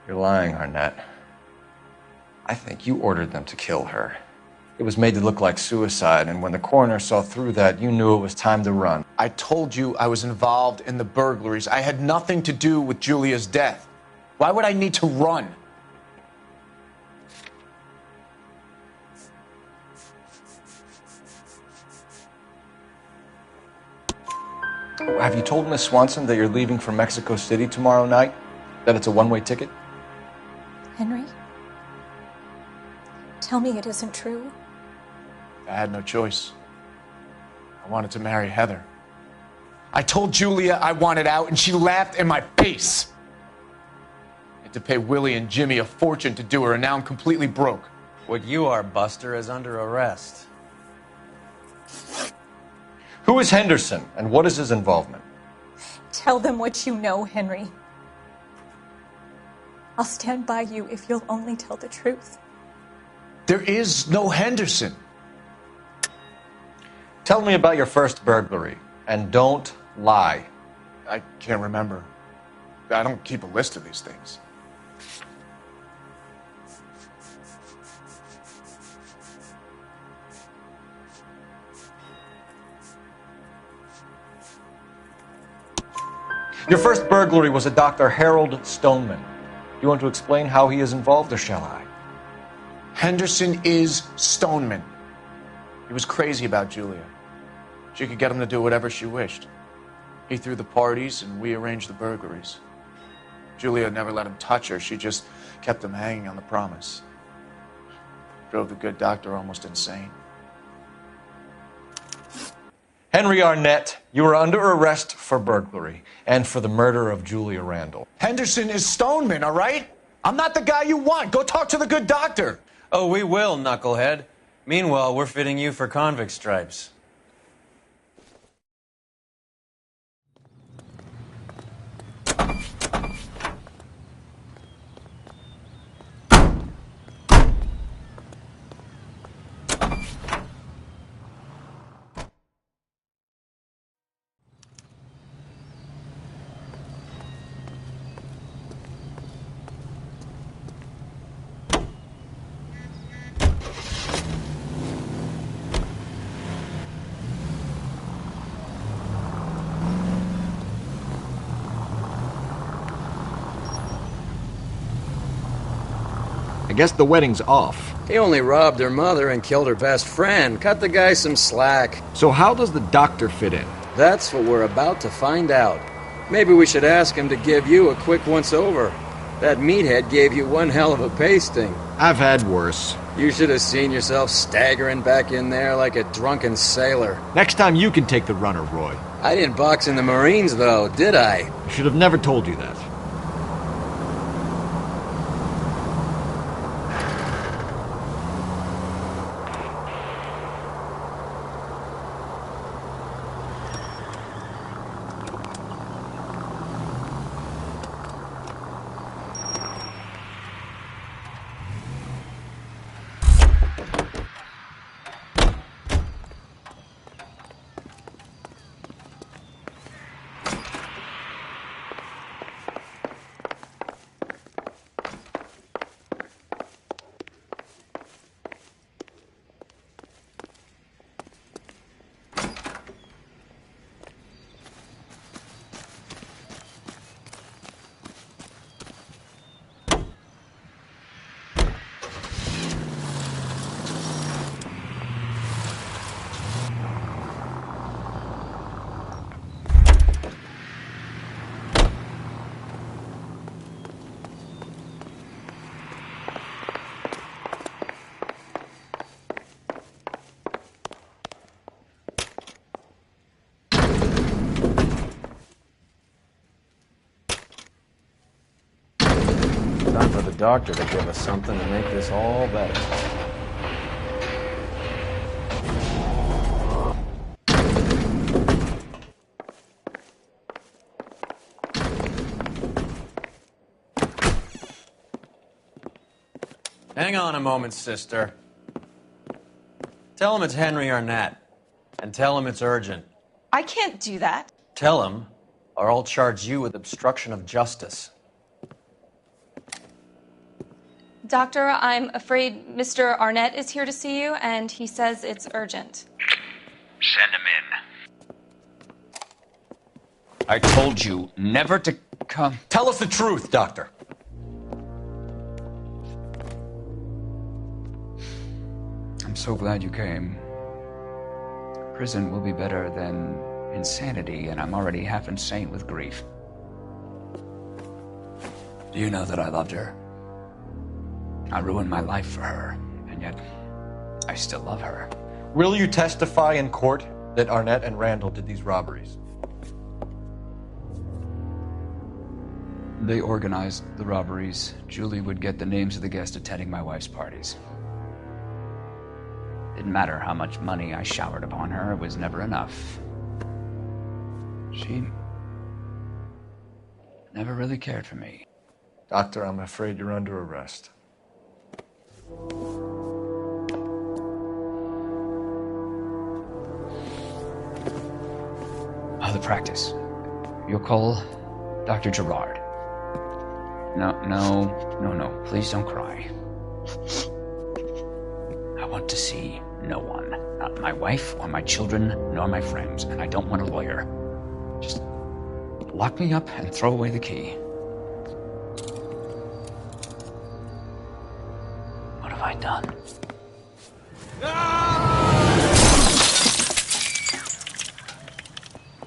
You're lying, Arnett. I think you ordered them to kill her. It was made to look like suicide, and when the coroner saw through that, you knew it was time to run. I told you I was involved in the burglaries. I had nothing to do with Julia's death. Why would I need to run? Have you told Miss Swanson that you're leaving for Mexico City tomorrow night? That it's a one-way ticket? Henry? Tell me it isn't true. I had no choice. I wanted to marry Heather. I told Julia I wanted out, and she laughed in my face. I had to pay Willie and Jimmy a fortune to do her, and now I'm completely broke. What you are, Buster, is under arrest. Who is Henderson, and what is his involvement? Tell them what you know, Henry. I'll stand by you if you'll only tell the truth. There is no Henderson. Tell me about your first burglary, and don't lie. I can't remember. I don't keep a list of these things. Your first burglary was a Dr. Harold Stoneman. You want to explain how he is involved, or shall I? Henderson is Stoneman. He was crazy about Julia. She could get him to do whatever she wished. He threw the parties, and we arranged the burglaries. Julia never let him touch her. She just kept him hanging on the promise. Drove the good doctor almost insane. Henry Arnett, you are under arrest for burglary and for the murder of Julia Randall. Henderson is Stoneman, all right? I'm not the guy you want. Go talk to the good doctor. Oh, we will, knucklehead. Meanwhile, we're fitting you for convict stripes. I guess the wedding's off. He only robbed her mother and killed her best friend. Cut the guy some slack. So how does the doctor fit in? That's what we're about to find out. Maybe we should ask him to give you a quick once-over. That meathead gave you one hell of a pasting. I've had worse. You should have seen yourself staggering back in there like a drunken sailor. Next time you can take the runner, Roy. I didn't box in the Marines, though, did I? I should have never told you that. doctor to give us something to make this all better. Hang on a moment, sister. Tell him it's Henry Arnett. And tell him it's urgent. I can't do that. Tell him, or I'll charge you with obstruction of justice. Doctor, I'm afraid Mr. Arnett is here to see you, and he says it's urgent. Send him in. I told you never to come. Tell us the truth, Doctor. I'm so glad you came. Prison will be better than insanity, and I'm already half insane with grief. Do you know that I loved her? I ruined my life for her, and yet I still love her. Will you testify in court that Arnett and Randall did these robberies? They organized the robberies. Julie would get the names of the guests attending my wife's parties. Didn't matter how much money I showered upon her, it was never enough. She never really cared for me. Doctor, I'm afraid you're under arrest. The practice. You'll call Dr. Gerard. No. Please don't cry. I want to see no one. Not my wife or my children, nor my friends. And I don't want a lawyer. Just lock me up and throw away the key. What have I done?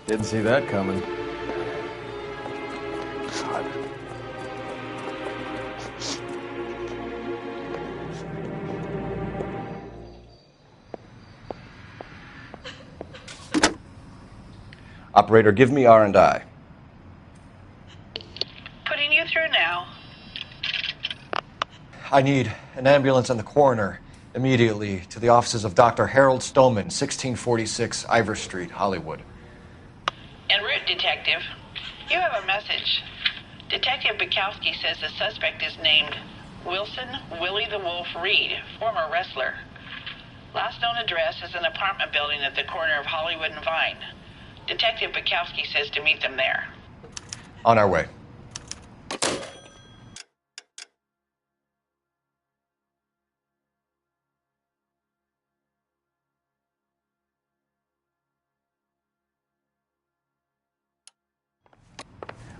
Didn't see that coming. God. Operator, give me R&I. Putting you through now. I need an ambulance and the coroner immediately to the offices of Dr. Harold Stoneman, 1646 Ivor Street, Hollywood. En route, Detective. You have a message. Detective Bukowski says the suspect is named Wilson Willie the Wolf Reed, former wrestler. Last known address is an apartment building at the corner of Hollywood and Vine. Detective Bukowski says to meet them there. On our way.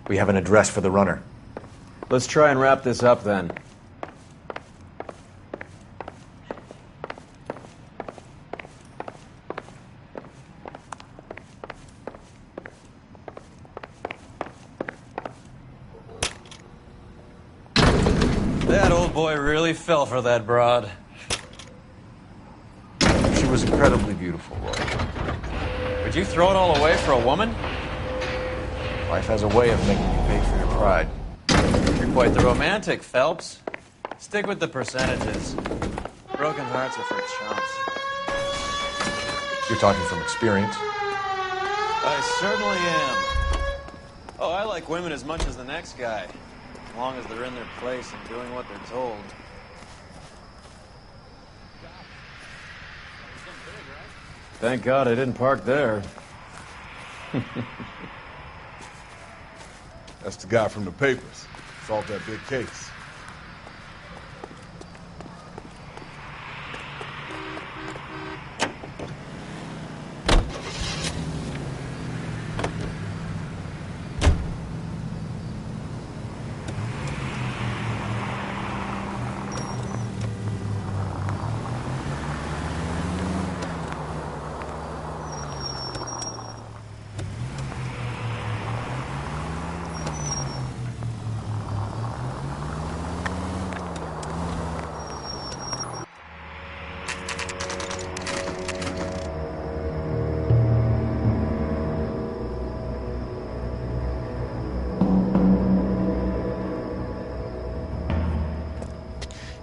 We have an address for the runner. Let's try and wrap this up then. That old boy really fell for that broad. She was incredibly beautiful, Roy. Would you throw it all away for a woman? Life has a way of making you pay for your pride. You're quite the romantic, Phelps. Stick with the percentages. Broken hearts are for chumps. You're talking from experience. I certainly am. Oh, I like women as much as the next guy. As long as they're in their place and doing what they're told. Thank God I didn't park there. That's the guy from the papers. Solved that big case.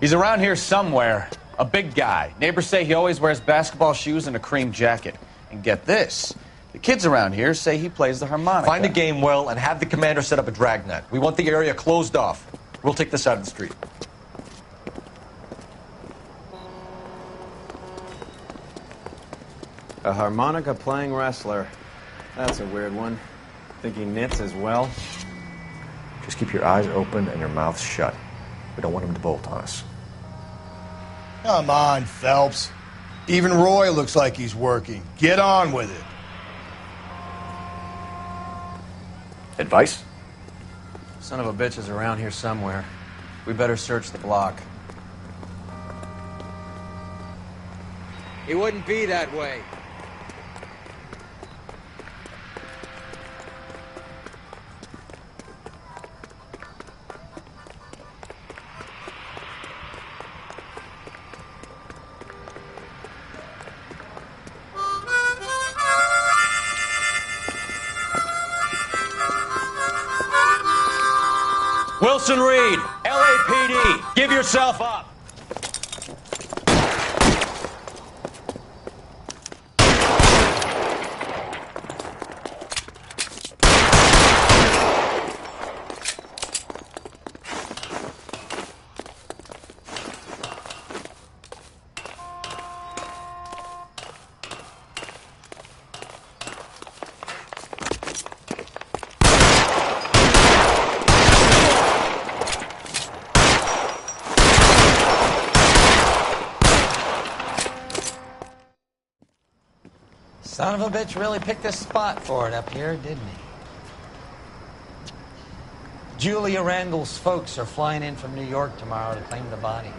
He's around here somewhere. A big guy. Neighbors say he always wears basketball shoes and a cream jacket. And get this, the kids around here say he plays the harmonica. Find a game well and have the commander set up a dragnet. We want the area closed off. We'll take this out of the street. A harmonica-playing wrestler. That's a weird one. Think he knits as well? Just keep your eyes open and your mouth shut. We don't want him to bolt on us. Come on, Phelps. Even Roy looks like he's working. Get on with it. Advice? Son of a bitch is around here somewhere. We better search the block. He wouldn't be that way. Wilson Reed, LAPD, give yourself up. Son of a bitch really picked a spot for it up here, didn't he? Julia Randall's folks are flying in from New York tomorrow to claim the body.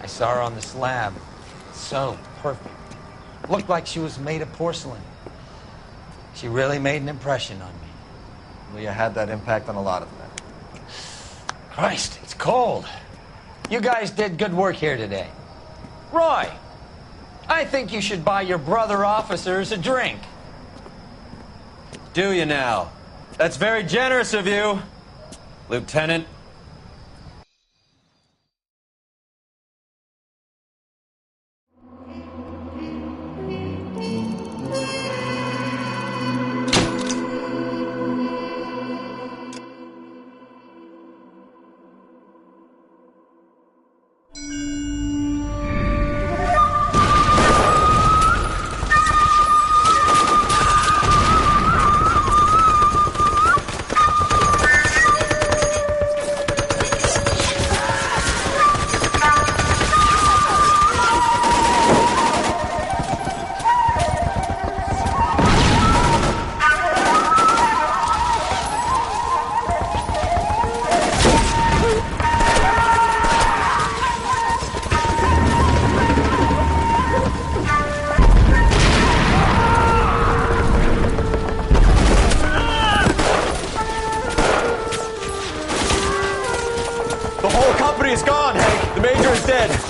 I saw her on the slab. So perfect. Looked like she was made of porcelain. She really made an impression on me. Leah had that impact on a lot of men. Christ, it's cold. You guys did good work here today. Roy, I think you should buy your brother officers a drink. Do you now? That's very generous of you, Lieutenant.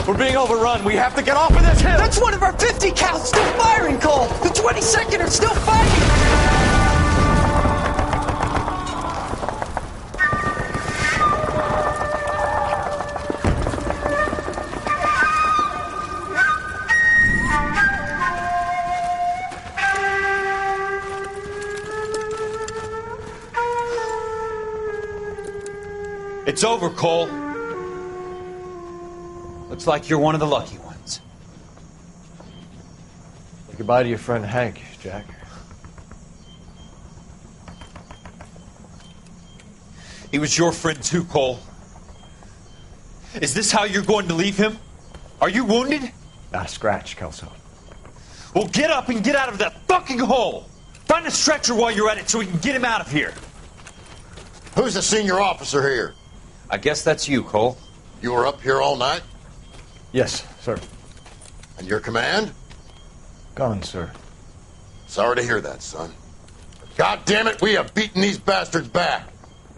We're being overrun. We have to get off of this hill. That's one of our 50 cows still firing, Cole. The 22nd are still fighting. It's over, Cole. Looks like you're one of the lucky ones. Say goodbye to your friend Hank, Jack. He was your friend too, Cole. Is this how you're going to leave him? Are you wounded? Not a scratch, Kelso. Well, get up and get out of that fucking hole! Find a stretcher while you're at it so we can get him out of here. Who's the senior officer here? I guess that's you, Cole. You were up here all night? Yes, sir. And your command? Gone, sir. Sorry to hear that, son. God damn it, we have beaten these bastards back.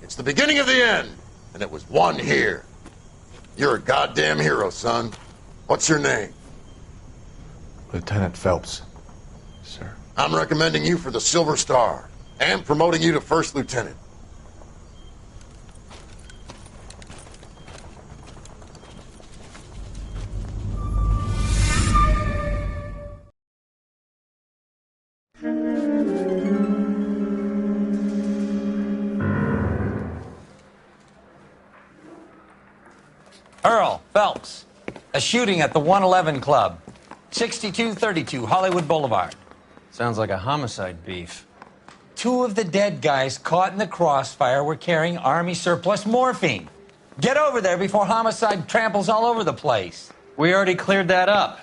It's the beginning of the end, and it was one here. You're a goddamn hero, son. What's your name? Lieutenant Phelps, sir. I'm recommending you for the Silver Star and promoting you to First Lieutenant. A shooting at the 111 Club, 6232 Hollywood Boulevard. Sounds like a homicide beef. 2 of the dead guys caught in the crossfire were carrying Army surplus morphine. Get over there before homicide tramples all over the place. We already cleared that up.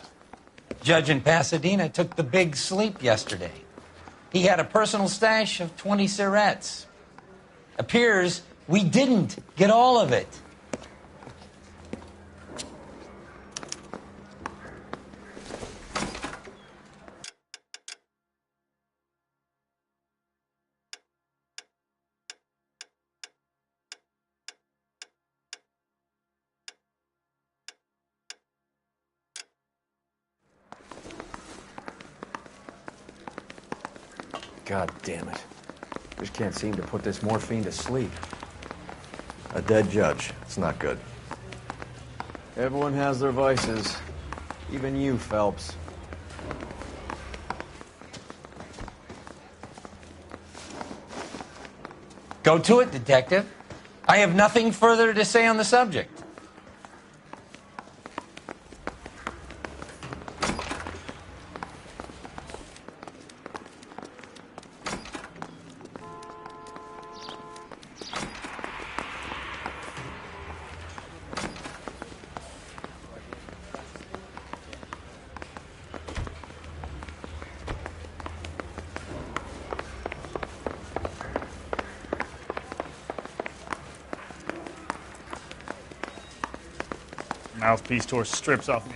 Judge in Pasadena took the big sleep yesterday. He had a personal stash of 20 cigarettes. Appears we didn't get all of it. God damn it. Just can't seem to put this morphine to sleep. A dead judge. It's not good. Everyone has their vices. Even you, Phelps. Go to it, Detective. I have nothing further to say on the subject. Mouthpiece tore strips off me.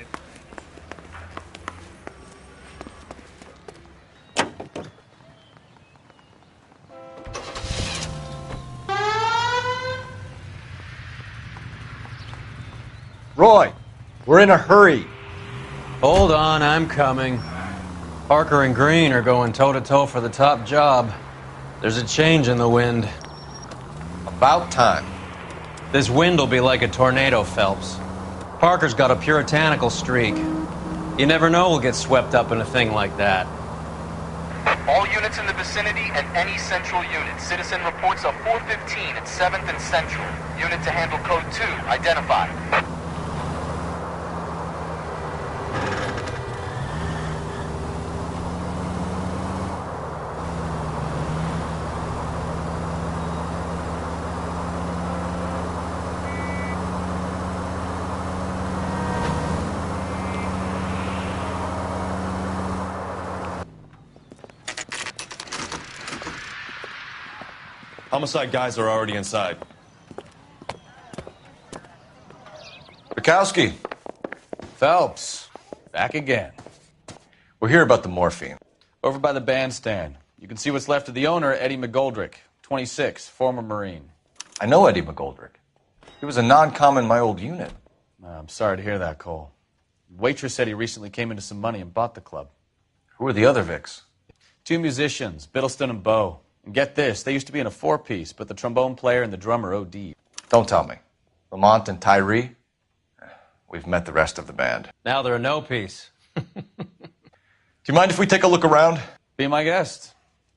Roy, we're in a hurry. Hold on, I'm coming. Parker and Green are going toe-to-toe for the top job. There's a change in the wind. About time. This wind will be like a tornado, Phelps. Parker's got a puritanical streak. You never know we'll get swept up in a thing like that. All units in the vicinity and any central unit. Citizen reports of 415 at 7th and Central. Unit to handle code 2, identified. Homicide guys are already inside. Bukowski. Phelps. Back again. We're here about the morphine. Over by the bandstand. You can see what's left of the owner, Eddie McGoldrick, 26, former Marine. I know Eddie McGoldrick. He was a non-com in my old unit. I'm sorry to hear that, Cole. Waitress said he recently came into some money and bought the club. Who are the other Vics? 2 musicians, Biddleston and Bowe. And get this, they used to be in a 4-piece, but the trombone player and the drummer OD'd. Don't tell me. Lamont and Tyree? We've met the rest of the band. Now they're a no-piece. Do you mind if we take a look around? Be my guest.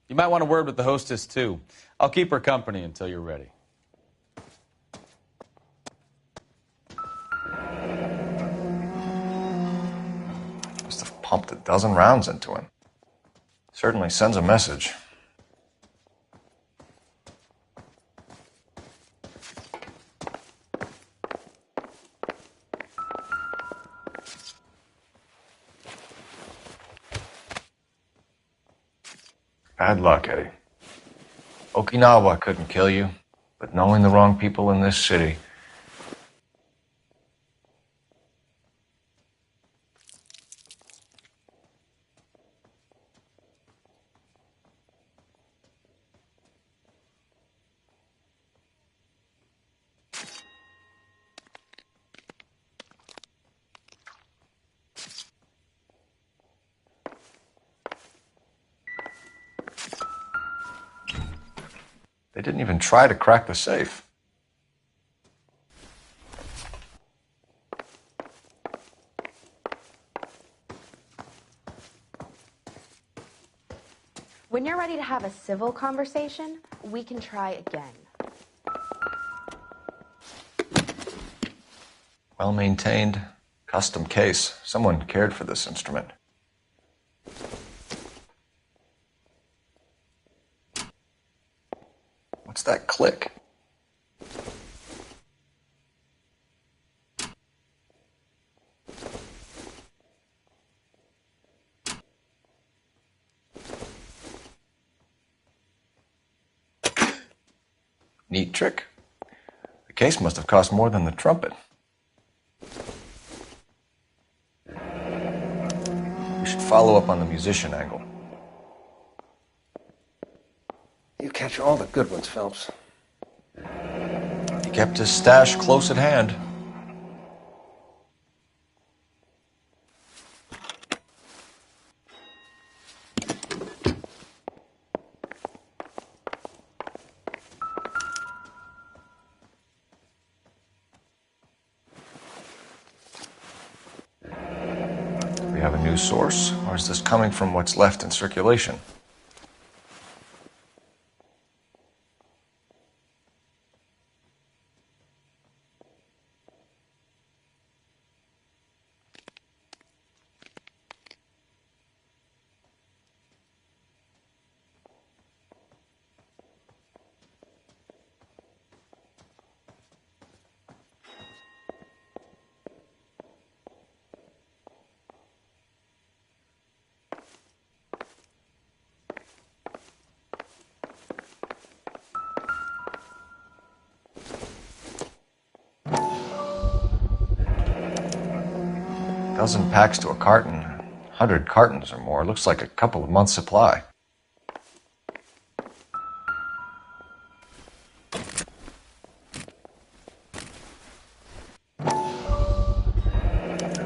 You might want a word with the hostess, too. I'll keep her company until you're ready. Must have pumped a dozen rounds into him. Certainly sends a message. Bad luck, Eddie. Okinawa couldn't kill you, but knowing the wrong people in this city. They didn't even try to crack the safe. When you're ready to have a civil conversation, we can try again. Well maintained, Custom case. Someone cared for this instrument. What's that click? Neat trick. The case must have cost more than the trumpet. We should follow up on the musician angle. You catch all the good ones, Phelps. He kept his stash close at hand. Do we have a new source, or is this coming from what's left in circulation? Dozen packs to a carton, 100 cartons or more. Looks like a couple of months' supply.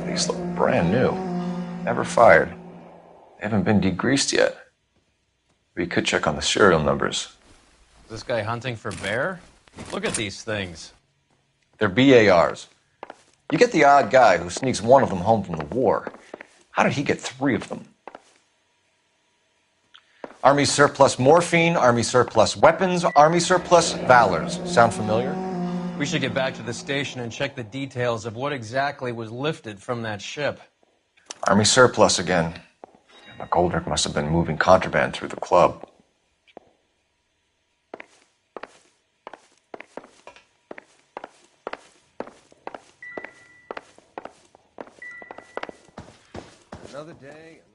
These look brand new. Never fired. They haven't been degreased yet. We could check on the serial numbers. Is this guy hunting for bear? Look at these things. They're BARs. You get the odd guy who sneaks one of them home from the war. How did he get 3 of them? Army surplus morphine, Army surplus weapons, Army surplus valors. Sound familiar? We should get back to the station and check the details of what exactly was lifted from that ship. Army surplus again. McGoldrick must have been moving contraband through the club.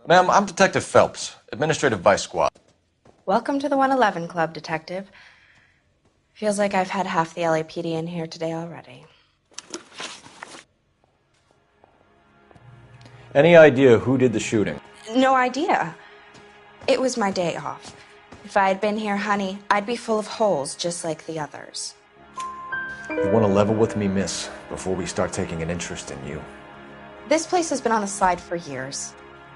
Ma'am, I'm Detective Phelps, Administrative Vice Squad. Welcome to the 111 Club, Detective. Feels like I've had half the LAPD in here today already. Any idea who did the shooting? No idea. It was my day off. If I had been here, honey, I'd be full of holes just like the others. You want to level with me, miss, before we start taking an interest in you. This place has been on the slide for years.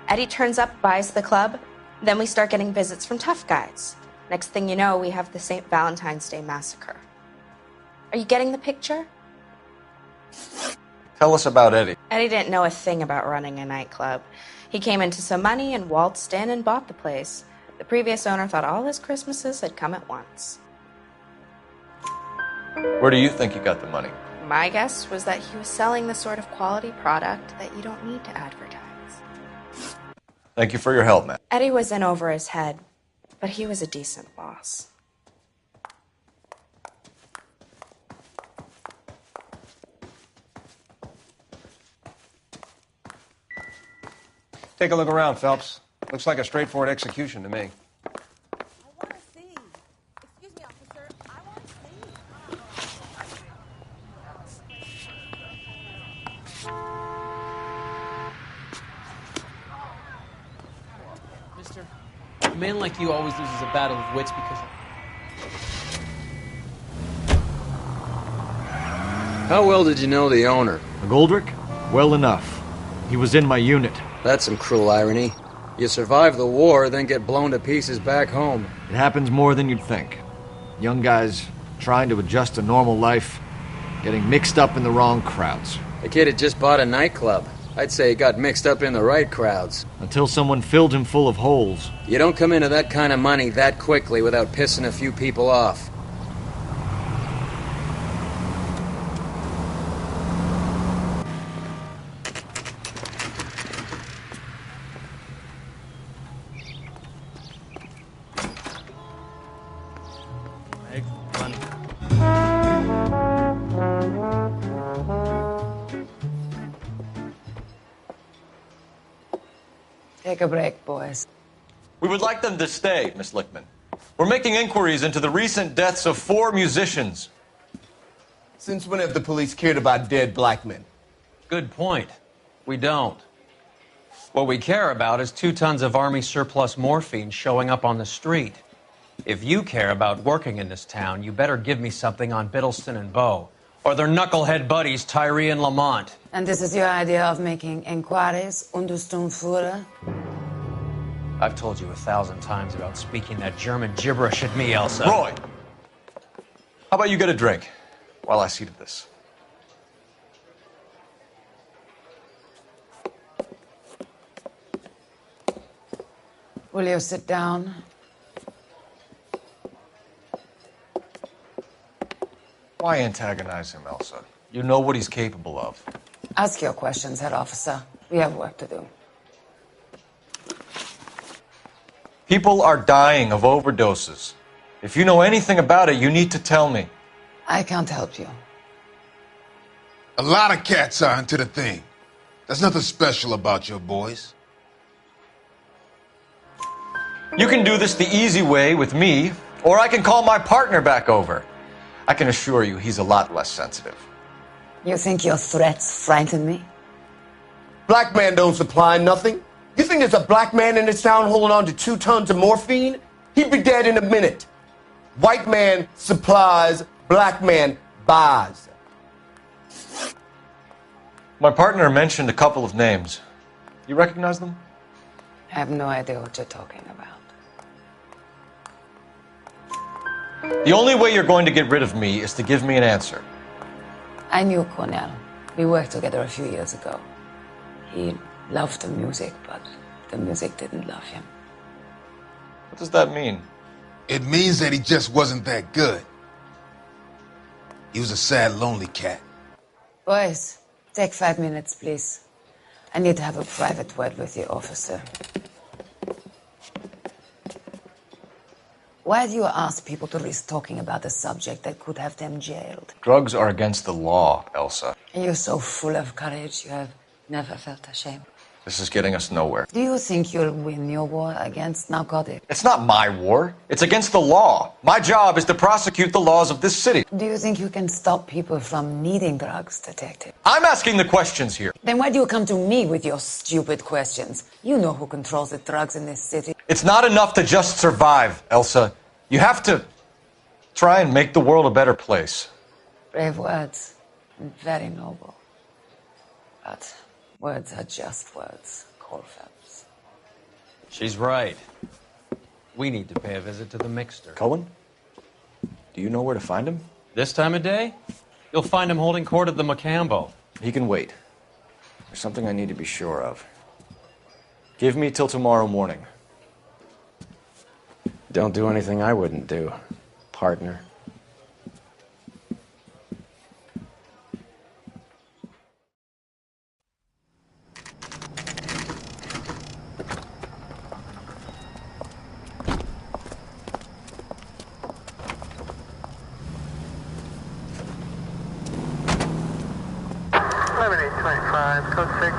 Eddie turns up, buys the club, then we start getting visits from tough guys. Next thing you know, we have the St. Valentine's Day massacre. Are you getting the picture? Tell us about Eddie. Eddie didn't know a thing about running a nightclub. He came into some money and waltzed in and bought the place. The previous owner thought all his Christmases had come at once. Where do you think he got the money? My guess was that he was selling the sort of quality product that you don't need to advertise. Thank you for your help, man. Eddie was in over his head, but he was a decent boss. Take a look around, Phelps. Looks like a straightforward execution to me. Mister, a man like you always loses a battle of wits because How well did you know the owner? McGoldrick? Well enough. He was in my unit. That's some cruel irony. You survive the war, then get blown to pieces back home. It happens more than you'd think. Young guys trying to adjust to normal life, getting mixed up in the wrong crowds. The kid had just bought a nightclub. I'd say he got mixed up in the right crowds. Until someone filled him full of holes. You don't come into that kind of money that quickly without pissing a few people off. Take a break, boys. We would like them to stay, Miss Lickman. We're making inquiries into the recent deaths of 4 musicians. Since when have the police cared about dead black men? Good point. We don't. What we care about is 2 tons of Army surplus morphine showing up on the street. If you care about working in this town, you better give me something on Biddleston and Bow, or their knucklehead buddies Tyree and Lamont. And this is your idea of making inquiries, Unterstundenführer? I've told you 1,000 times about speaking that German gibberish at me, Elsa. Roy! How about you get a drink while I see to this? Will you sit down? Why antagonize him, Elsa? You know what he's capable of. Ask your questions, head officer. We have work to do. People are dying of overdoses. If you know anything about it, you need to tell me. I can't help you. A lot of cats are into the thing. There's nothing special about your boys. You can do this the easy way with me, or I can call my partner back over. I can assure you he's a lot less sensitive. You think your threats frighten me? Black man don't supply nothing. You think there's a black man in this town holding on to 2 tons of morphine? He'd be dead in a minute. White man supplies, black man buys. My partner mentioned a couple of names. You recognize them? I have no idea what you're talking about. The only way you're going to get rid of me is to give me an answer. I knew Cornell. We worked together a few years ago. He loved the music, but the music didn't love him. What does that mean? It means that he just wasn't that good. He was a sad, lonely cat. Boys, take 5 minutes, please. I need to have a private word with you, officer. Why do you ask people to risk talking about a subject that could have them jailed? Drugs are against the law, Elsa. You're so full of courage, you have never felt ashamed. This is getting us nowhere. Do you think you'll win your war against narcotics? It's not my war. It's against the law. My job is to prosecute the laws of this city. Do you think you can stop people from needing drugs, detective? I'm asking the questions here. Then why do you come to me with your stupid questions? You know who controls the drugs in this city. It's not enough to just survive, Elsa. You have to try and make the world a better place. Brave words, and very noble. But words are just words, Cole Phelps. She's right. We need to pay a visit to the mixer. Cohen? Do you know where to find him? This time of day? You'll find him holding court at the Macambo. He can wait. There's something I need to be sure of. Give me till tomorrow morning. Don't do anything I wouldn't do, partner. Code 6.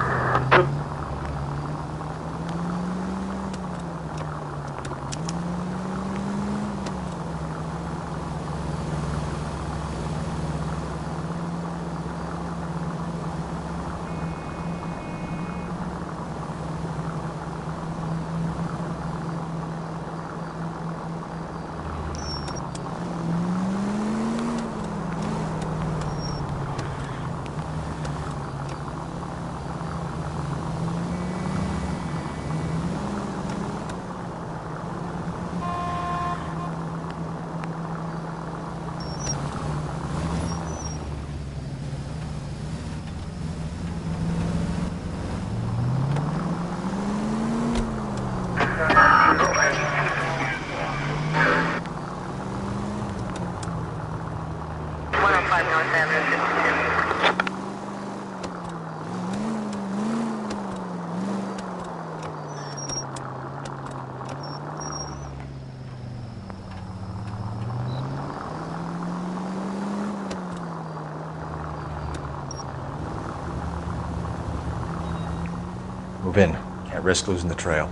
Move in. Can't risk losing the trail.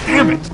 Damn it!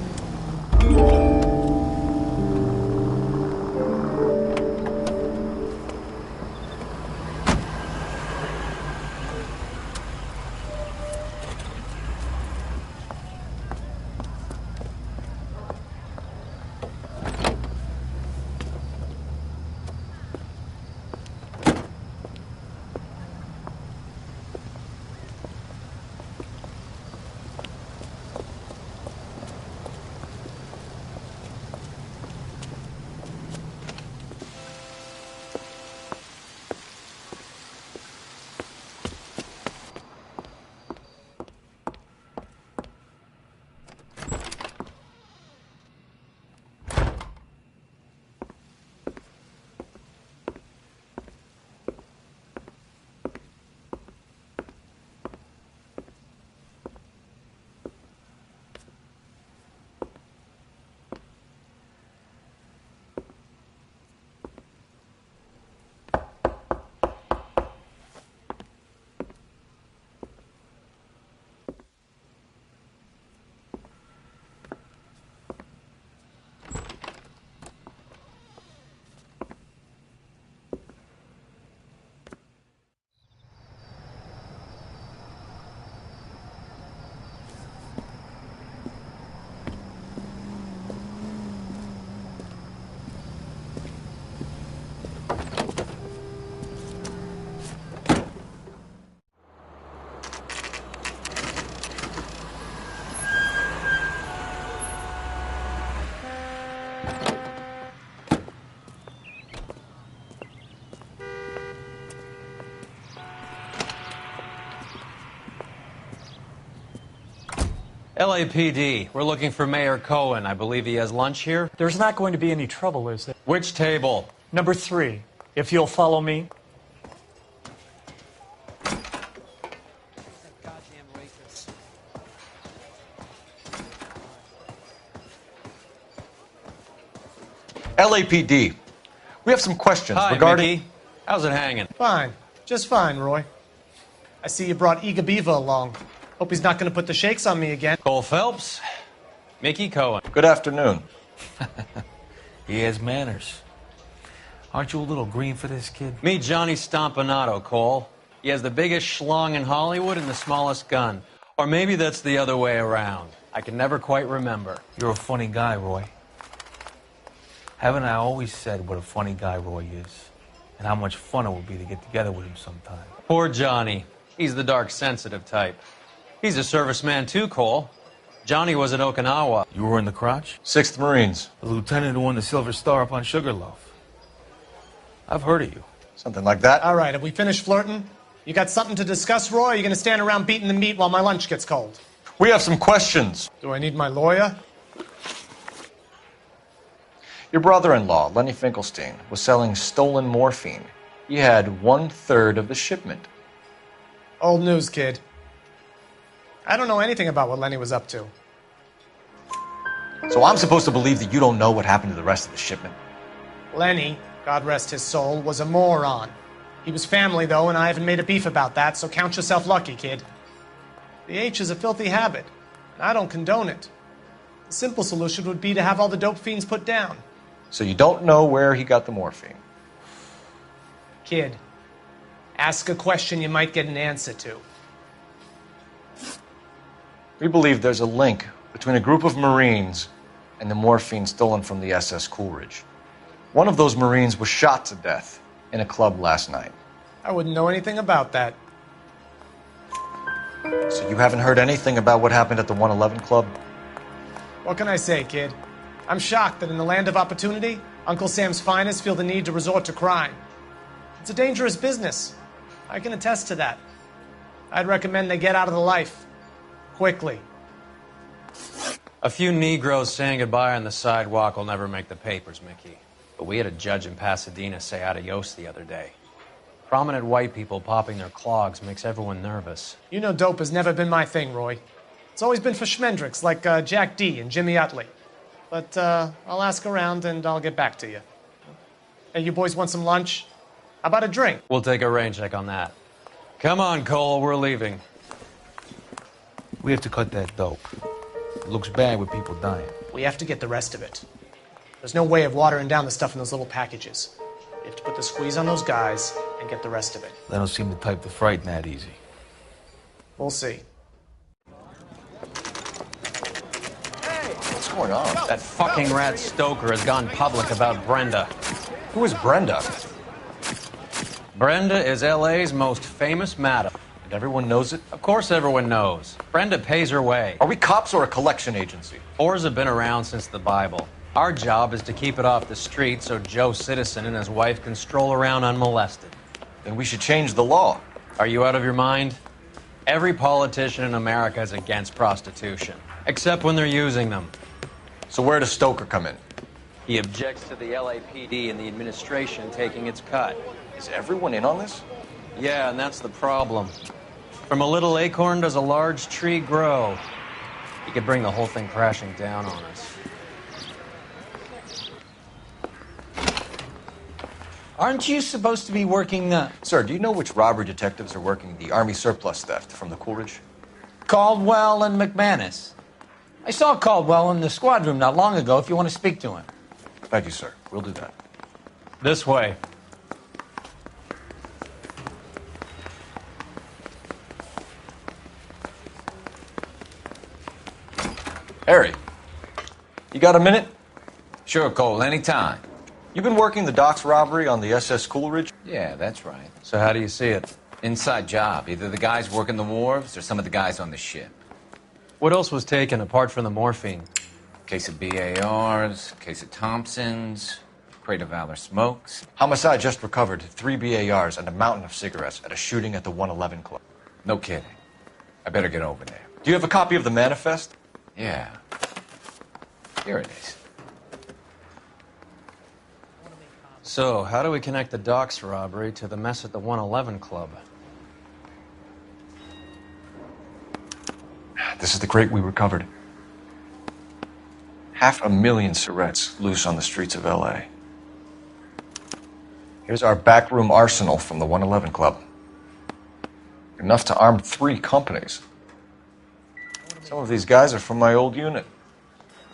LAPD, we're looking for Mayor Cohen. I believe he has lunch here. There's not going to be any trouble, is there? Which table? Number 3, if you'll follow me. LAPD, we have some questions Hi, regarding... Mickey. How's it hanging? Fine. Just fine, Roy. I see you brought Iga Beaver along. Hope he's not going to put the shakes on me again. Cole Phelps, Mickey Cohen. Good afternoon. He has manners. Aren't you a little green for this kid? Meet Johnny Stompanato, Cole. He has the biggest schlong in Hollywood and the smallest gun. Or maybe that's the other way around. I can never quite remember. You're a funny guy, Roy. Haven't I always said what a funny guy Roy is? And how much fun it would be to get together with him sometime. Poor Johnny. He's the dark, sensitive type. He's a serviceman too, Cole. Johnny was at Okinawa. You were in the crotch? 6th Marines. The lieutenant who won the Silver Star up on Sugarloaf. I've heard of you. Something like that. All right, have we finished flirting? You got something to discuss, Roy, or are you going to stand around beating the meat while my lunch gets cold? We have some questions. Do I need my lawyer? Your brother-in-law, Lenny Finkelstein, was selling stolen morphine. He had 1/3 of the shipment. Old news, kid. I don't know anything about what Lenny was up to. So I'm supposed to believe that you don't know what happened to the rest of the shipment? Lenny, God rest his soul, was a moron. He was family, though, and I haven't made a beef about that, so count yourself lucky, kid. The H is a filthy habit, and I don't condone it. The simple solution would be to have all the dope fiends put down. So you don't know where he got the morphine? Kid, ask a question you might get an answer to. We believe there's a link between a group of Marines and the morphine stolen from the SS Coolidge. One of those Marines was shot to death in a club last night. I wouldn't know anything about that. So you haven't heard anything about what happened at the 111 Club? What can I say, kid? I'm shocked that in the land of opportunity, Uncle Sam's finest feel the need to resort to crime. It's a dangerous business. I can attest to that. I'd recommend they get out of the life. Quickly. A few Negroes saying goodbye on the sidewalk will never make the papers, Mickey. But we had a judge in Pasadena say adios the other day. Prominent white people popping their clogs makes everyone nervous. You know dope has never been my thing, Roy. It's always been for schmendricks like Jack D. and Jimmy Utley. But I'll ask around and I'll get back to you. Hey, you boys want some lunch? How about a drink? We'll take a rain check on that. Come on, Cole, we're leaving. We have to cut that dope. It looks bad with people dying. We have to get the rest of it. There's no way of watering down the stuff in those little packages. We have to put the squeeze on those guys and get the rest of it. They don't seem the type to frighten that easy. We'll see. What's going on? That fucking rat Stoker has gone public about Brenda. Who is Brenda? Brenda is LA's most famous madam. And everyone knows it? Of course everyone knows. Brenda pays her way. Are we cops or a collection agency? Whores have been around since the Bible. Our job is to keep it off the street so Joe Citizen and his wife can stroll around unmolested. Then we should change the law. Are you out of your mind? Every politician in America is against prostitution, except when they're using them. So where does Stoker come in? He objects to the LAPD and the administration taking its cut. Is everyone in on this? Yeah, and that's the problem. From a little acorn does a large tree grow. He could bring the whole thing crashing down on us. Aren't you supposed to be working the... Sir, do you know which robbery detectives are working the Army surplus theft from the Coolidge? Caldwell and McManus. I saw Caldwell in the squad room not long ago if you want to speak to him. Thank you, sir. We'll do that. This way. Harry, you got a minute? Sure, Cole, anytime. You've been working the docks robbery on the SS Coolidge? Yeah, that's right. So how do you see it? Inside job. Either the guys working the wharves or some of the guys on the ship. What else was taken apart from the morphine? Case of BARs, case of Thompsons, crate of Valor smokes. Homicide just recovered 3 BARs and a mountain of cigarettes at a shooting at the 111 Club. No kidding. I better get over there. Do you have a copy of the manifest? Yeah. Here it is. So, how do we connect the docks robbery to the mess at the 111 Club? This is the crate we recovered. 500,000 cigarettes loose on the streets of L.A. Here's our backroom arsenal from the 111 Club. Enough to arm 3 companies. Some of these guys are from my old unit.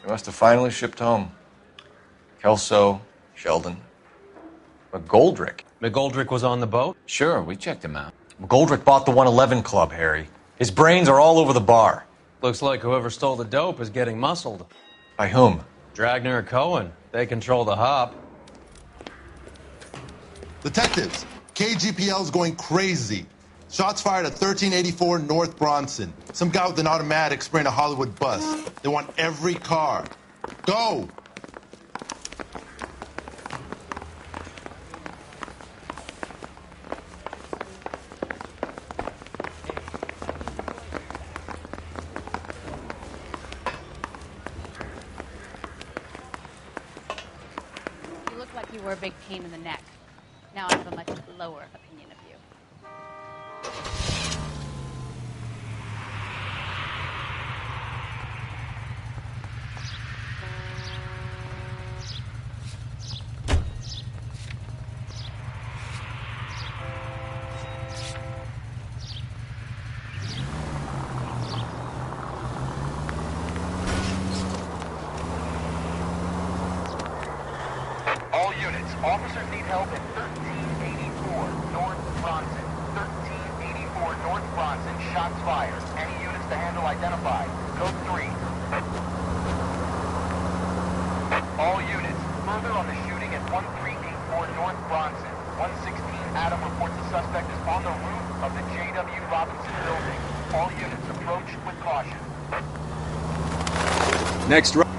They must have finally shipped home. Kelso, Sheldon, McGoldrick. McGoldrick was on the boat? Sure, we checked him out. McGoldrick bought the 111 Club, Harry. His brains are all over the bar. Looks like whoever stole the dope is getting muscled. By whom? Dragner or Cohen. They control the hop. Detectives, KGPL's going crazy. Shots fired at 1384 North Bronson. Some guy with an automatic spraying a Hollywood bus. They want every car. Go! You look like you were a big pain in the neck. Now I have a much lower opinion of you. All units, officers need help at 1384 North Bronson. 1384 North Bronson, shots fired. Any units to handle identified. Code 3. All units, further on the shooting at 1384 North Bronson. 116 Adam reports the suspect is on the roof of the J.W. Robinson building. All units approach with caution. Next round.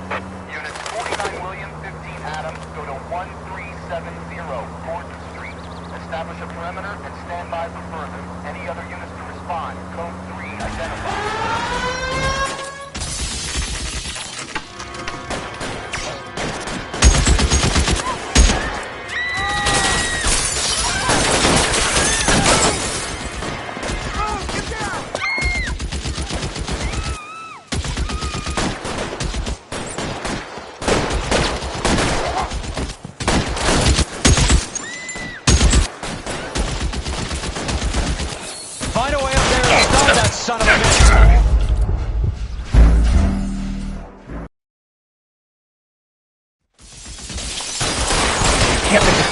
Units 49 William, 15 Adam, go to 1370 Gordon Street. Establish a perimeter and stand by for further. Any other units to respond. Code 3 identified.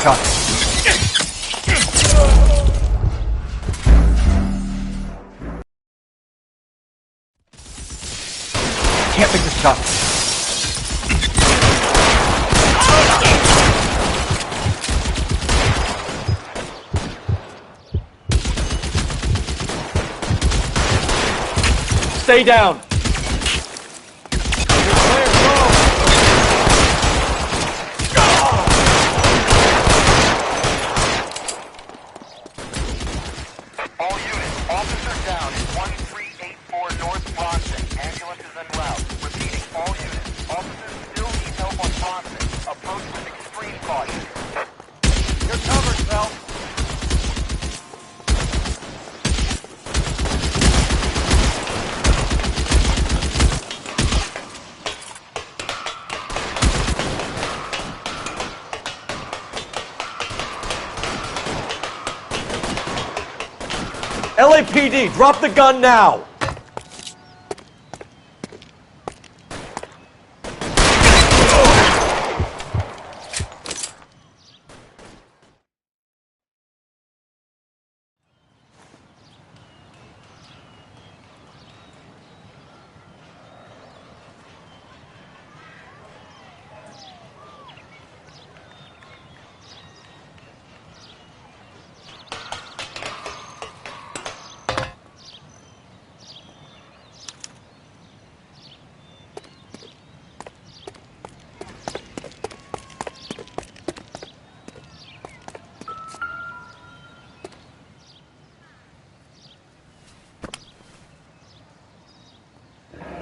shot. Can't make this shot. Stay down. All units, officer down in 1384 North Bronson. Ambulance is en route. Repeating, all units, officers still need help on Bronson. Approach with extreme caution. You're covered, Phelps. LAPD, drop the gun now!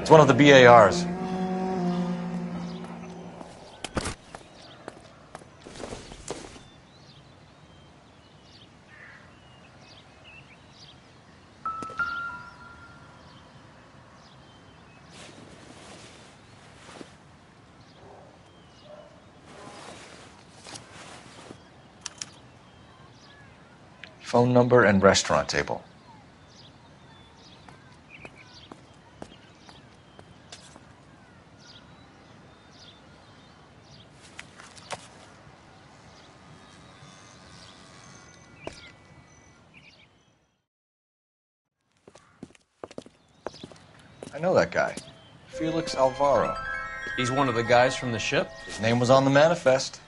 It's one of the BARs. Phone number and restaurant table. I know that guy. Felix Alvaro. He's one of the guys from the ship? His name was on the manifest.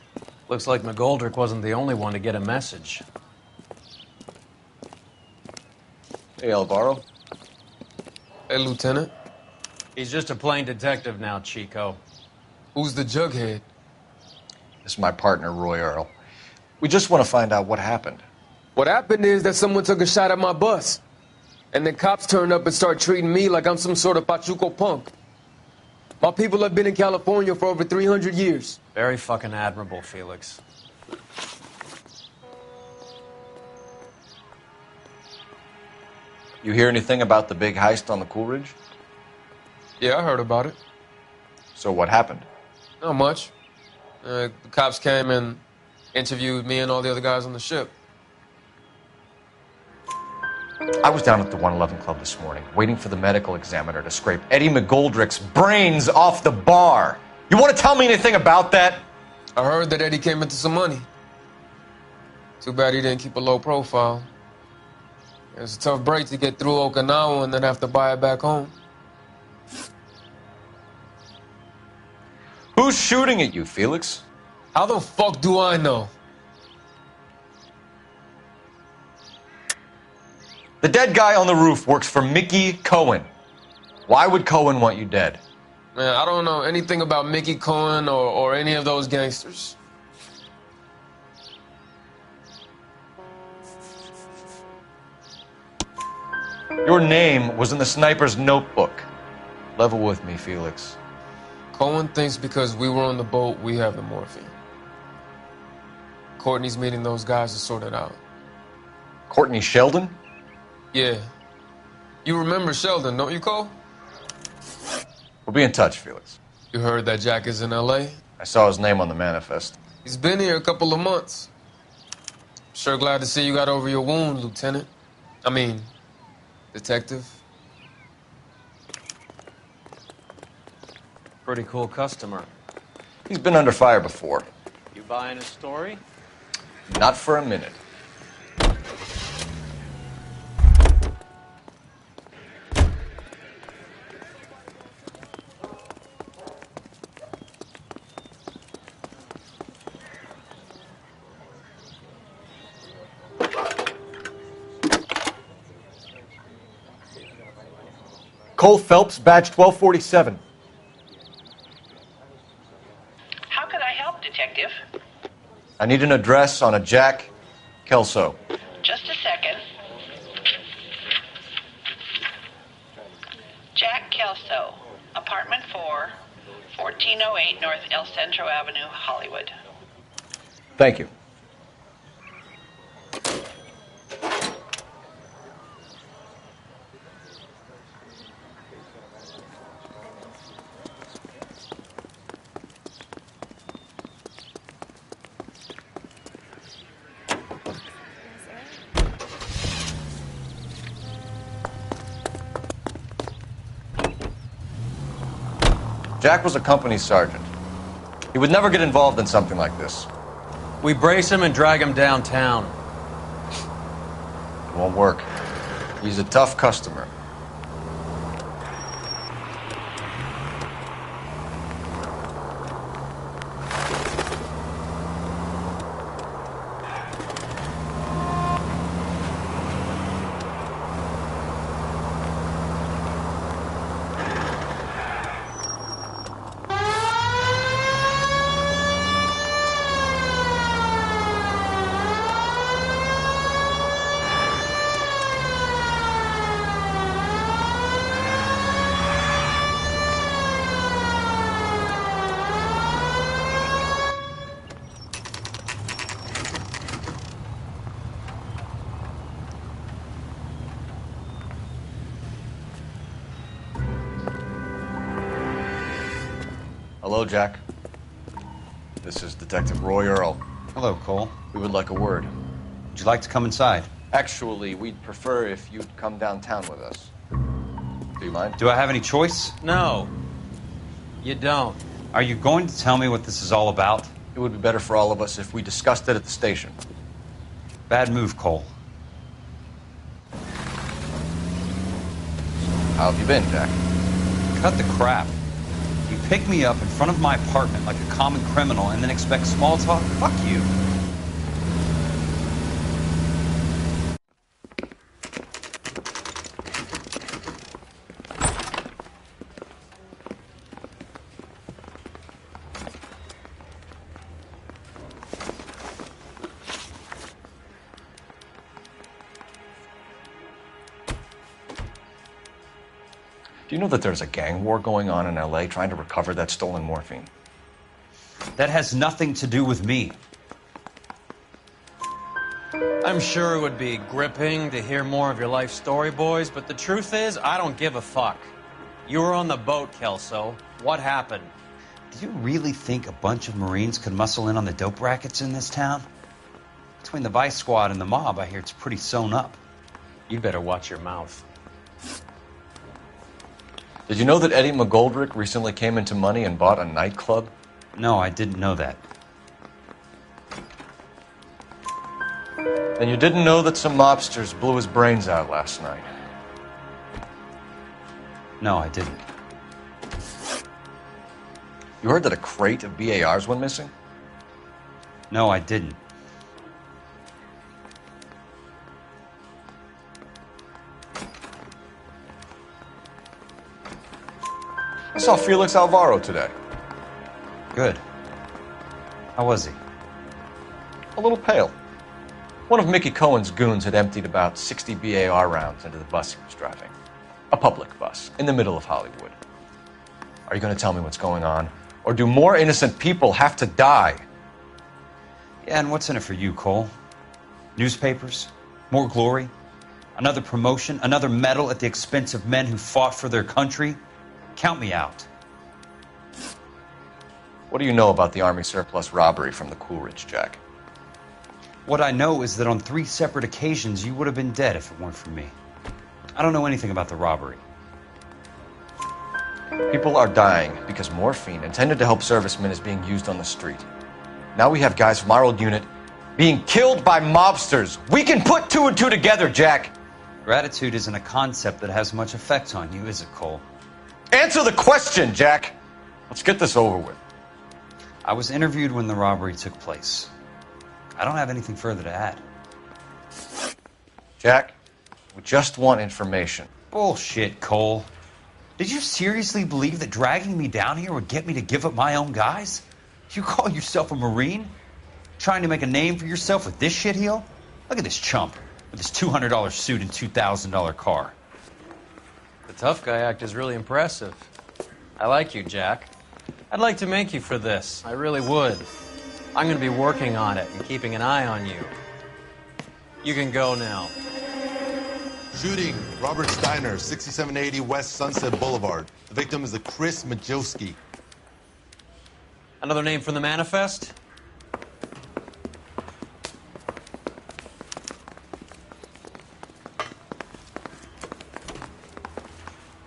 Looks like McGoldrick wasn't the only one to get a message. Hey, Alvaro. Hey, Lieutenant. He's just a plain detective now, Chico. Who's the jughead? This is my partner, Roy Earl. We just want to find out what happened. What happened is that someone took a shot at my bus. And then cops turned up and start treating me like I'm some sort of Pachuco punk. My people have been in California for over 300 years. Very fucking admirable, Felix. You hear anything about the big heist on the Coolidge? Yeah, I heard about it. So what happened? Not much. The cops came and interviewed me and all the other guys on the ship. I was down at the 111 Club this morning, waiting for the medical examiner to scrape Eddie McGoldrick's brains off the bar. You want to tell me anything about that? I heard that Eddie came into some money. Too bad he didn't keep a low profile. It was a tough break to get through Okinawa and then have to buy it back home. Who's shooting at you, Felix? How the fuck do I know? The dead guy on the roof works for Mickey Cohen. Why would Cohen want you dead? Man, I don't know anything about Mickey Cohen or any of those gangsters. Your name was in the sniper's notebook. Level with me, Felix. Cohen thinks because we were on the boat, we have the morphine. Courtney's meeting those guys to sort it out. Courtney Sheldon? Yeah. You remember Sheldon, don't you, Cole? We'll be in touch, Felix. You heard that Jack is in L.A.? I saw his name on the manifest. He's been here a couple of months. Sure glad to see you got over your wound, Lieutenant. I mean, Detective. Pretty cool customer. He's been under fire before. You buying his story? Not for a minute. Cole Phelps, badge 1247. How can I help, Detective? I need an address on a Jack Kelso. Just a second. Jack Kelso, apartment 4, 1408 North El Centro Avenue, Hollywood. Thank you. Jack was a company sergeant. He would never get involved in something like this. We brace him and drag him downtown. It won't work. He's a tough customer. Hello, Jack. This is Detective Roy Earl. Hello, Cole. We would like a word. Would you like to come inside? Actually, we'd prefer if you'd come downtown with us. Do you mind? Do I have any choice? No. You don't. Are you going to tell me what this is all about? It would be better for all of us if we discussed it at the station. Bad move, Cole. How have you been, Jack? Cut the crap. You pick me up in front of my apartment like a common criminal and then expect small talk? Fuck you. Do you know that there's a gang war going on in LA trying to recover that stolen morphine? That has nothing to do with me. I'm sure it would be gripping to hear more of your life story, boys, but the truth is, I don't give a fuck. You were on the boat, Kelso. What happened? Do you really think a bunch of Marines could muscle in on the dope rackets in this town? Between the Vice Squad and the mob, I hear it's pretty sewn up. You'd better watch your mouth. Did you know that Eddie McGoldrick recently came into money and bought a nightclub? No, I didn't know that. And you didn't know that some mobsters blew his brains out last night? No, I didn't. You heard that a crate of BARs went missing? No, I didn't. I saw Felix Alvaro today. Good. How was he? A little pale. One of Mickey Cohen's goons had emptied about 60 BAR rounds into the bus he was driving. A public bus, in the middle of Hollywood. Are you going to tell me what's going on? Or do more innocent people have to die? Yeah, and what's in it for you, Cole? Newspapers? More glory? Another promotion? Another medal at the expense of men who fought for their country? Count me out. What do you know about the Army surplus robbery from the Coolidge, Jack? What I know is that on 3 separate occasions, you would have been dead if it weren't for me. I don't know anything about the robbery. People are dying because morphine intended to help servicemen is being used on the street. Now we have guys from our old unit being killed by mobsters. We can put two and two together, Jack. Gratitude isn't a concept that has much effect on you, is it, Cole? Answer the question, Jack. Let's get this over with. I was interviewed when the robbery took place. I don't have anything further to add. Jack, we just want information. Bullshit, Cole. Did you seriously believe that dragging me down here would get me to give up my own guys? You call yourself a Marine? Trying to make a name for yourself with this shitheel? Look at this chump with his $200 suit and $2,000 car. The tough guy act is really impressive. I like you, Jack. I'd like to make you for this. I really would. I'm going to be working on it and keeping an eye on you. You can go now. Shooting, Robert Steiner, 6780 West Sunset Boulevard. The victim is a Chris Majowski. Another name from the manifest?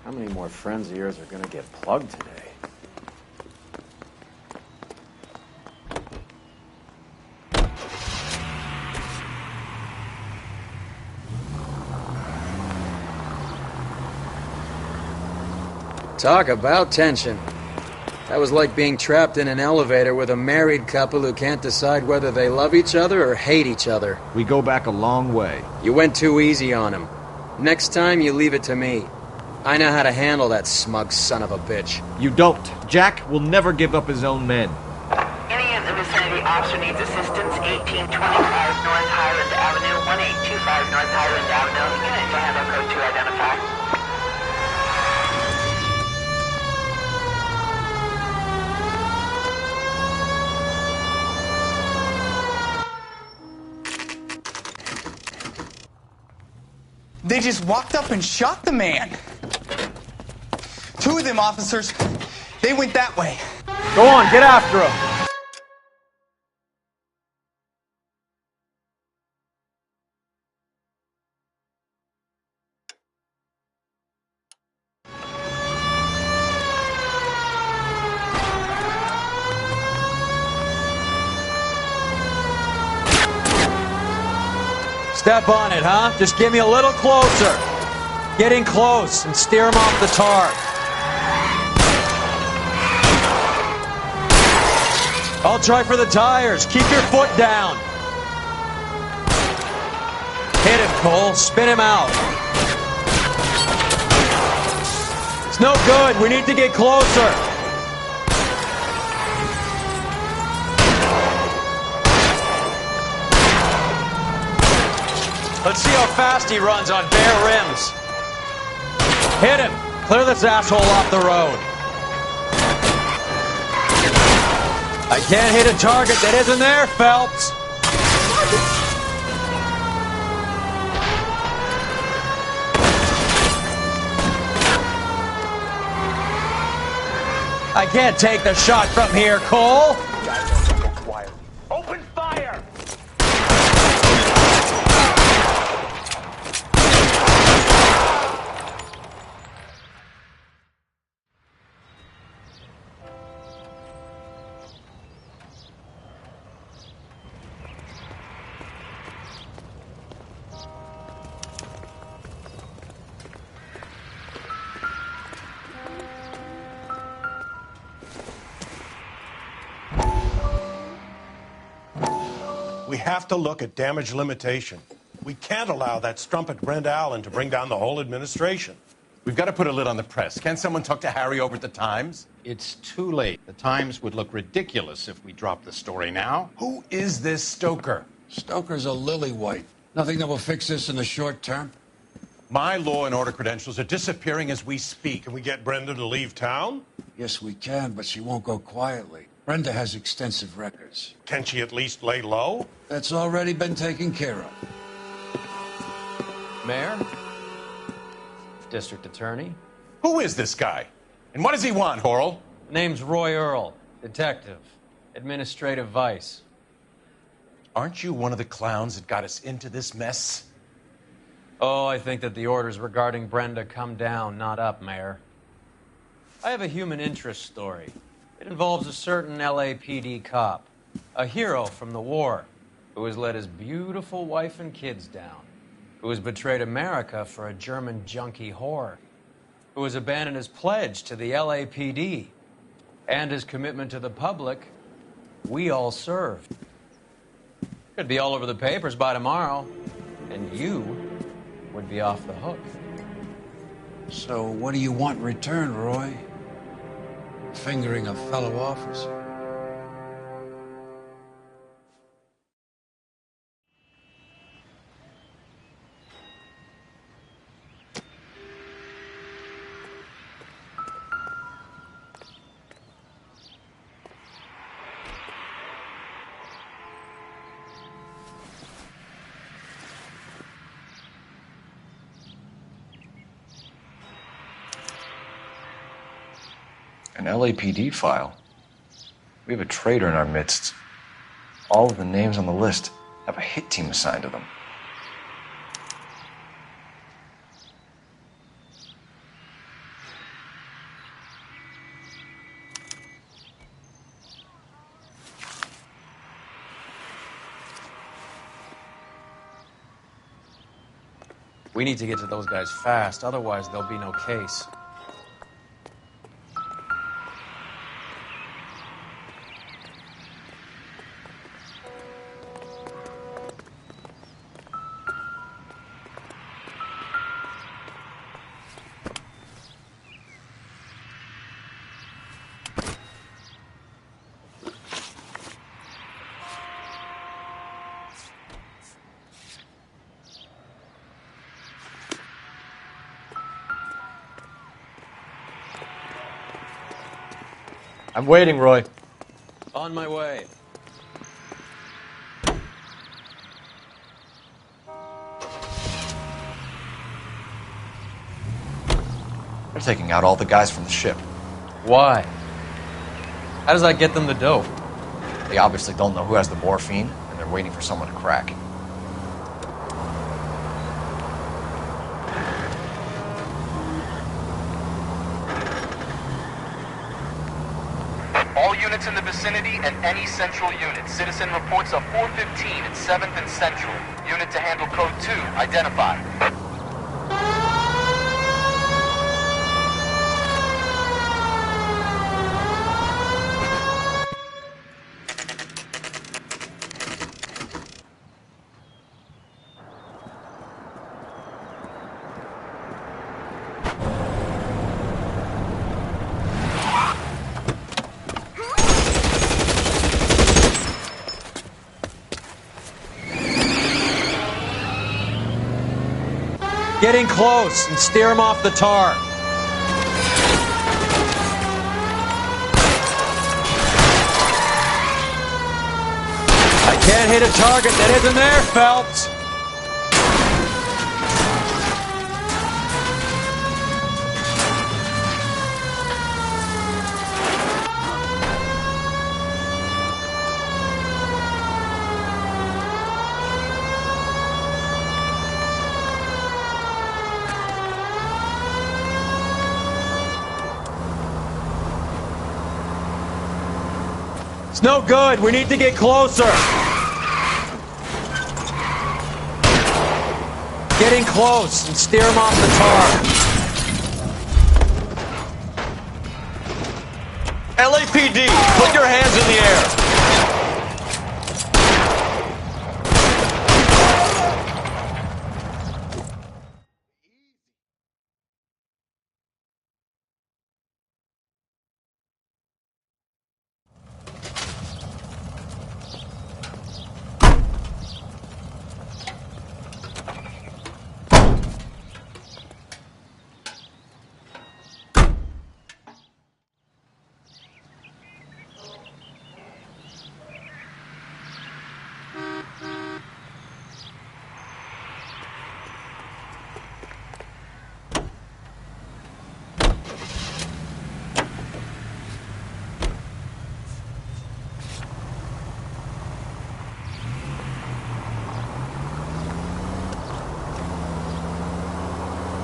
How many more friends of yours are going to get plugged today? Talk about tension. That was like being trapped in an elevator with a married couple who can't decide whether they love each other or hate each other. We go back a long way. You went too easy on him. Next time, you leave it to me. I know how to handle that smug son of a bitch. You don't. Jack will never give up his own men. Any in the vicinity officer needs assistance, 1825 North Highland Avenue, 1825 North Highland Avenue. Unit to handle code 2 identify. They just walked up and shot the man. Two of them officers, they went that way. Go on, get after him. Step on it, huh? Just get me a little closer. Getting close and steer him off the tar. I'll try for the tires. Keep your foot down. Hit him, Cole. Spin him out. It's no good. We need to get closer. Let's see how fast he runs on bare rims. Hit him. Clear this asshole off the road. I can't hit a target that isn't there, Phelps. I can't take the shot from here, Cole. Open fire! We have to look at damage limitation. We can't allow that strumpet Brent Allen to bring down the whole administration. We've got to put a lid on the press. Can't someone talk to Harry over at the Times? It's too late. The Times would look ridiculous if we dropped the story now. Who is this Stoker? Stoker's a lily-white. Nothing that will fix this in the short term. My law and order credentials are disappearing as we speak. Can we get Brenda to leave town? Yes, we can, but she won't go quietly. Brenda has extensive records. Can she at least lay low? That's already been taken care of. Mayor? District Attorney? Who is this guy? And what does he want, Horrell? Name's Roy Earl, detective, administrative vice. Aren't you one of the clowns that got us into this mess? Oh, I think that the orders regarding Brenda come down, not up, Mayor. I have a human interest story. It involves a certain LAPD cop, a hero from the war. who has let his beautiful wife and kids down, who has betrayed America for a German junkie whore, who has abandoned his pledge to the LAPD and his commitment to the public we all served. Could be all over the papers by tomorrow, and you would be off the hook. So what do you want in return, Roy? Fingering a fellow officer. An LAPD file. We have a traitor in our midst. All of the names on the list have a hit team assigned to them. We need to get to those guys fast, otherwise there'll be no case. I'm waiting, Roy. On my way. They're taking out all the guys from the ship. Why? How does that get them the dope? They obviously don't know who has the morphine, and they're waiting for someone to crack. All units in the vicinity and any central unit. Citizen reports of 415 at 7th and Central. Unit to handle code 2, identified. Getting close and steer him off the tar. I can't hit a target that isn't there, Phelps. It's no good. We need to get closer. Getting close and steer him off the tar. LAPD, put your hands in the air.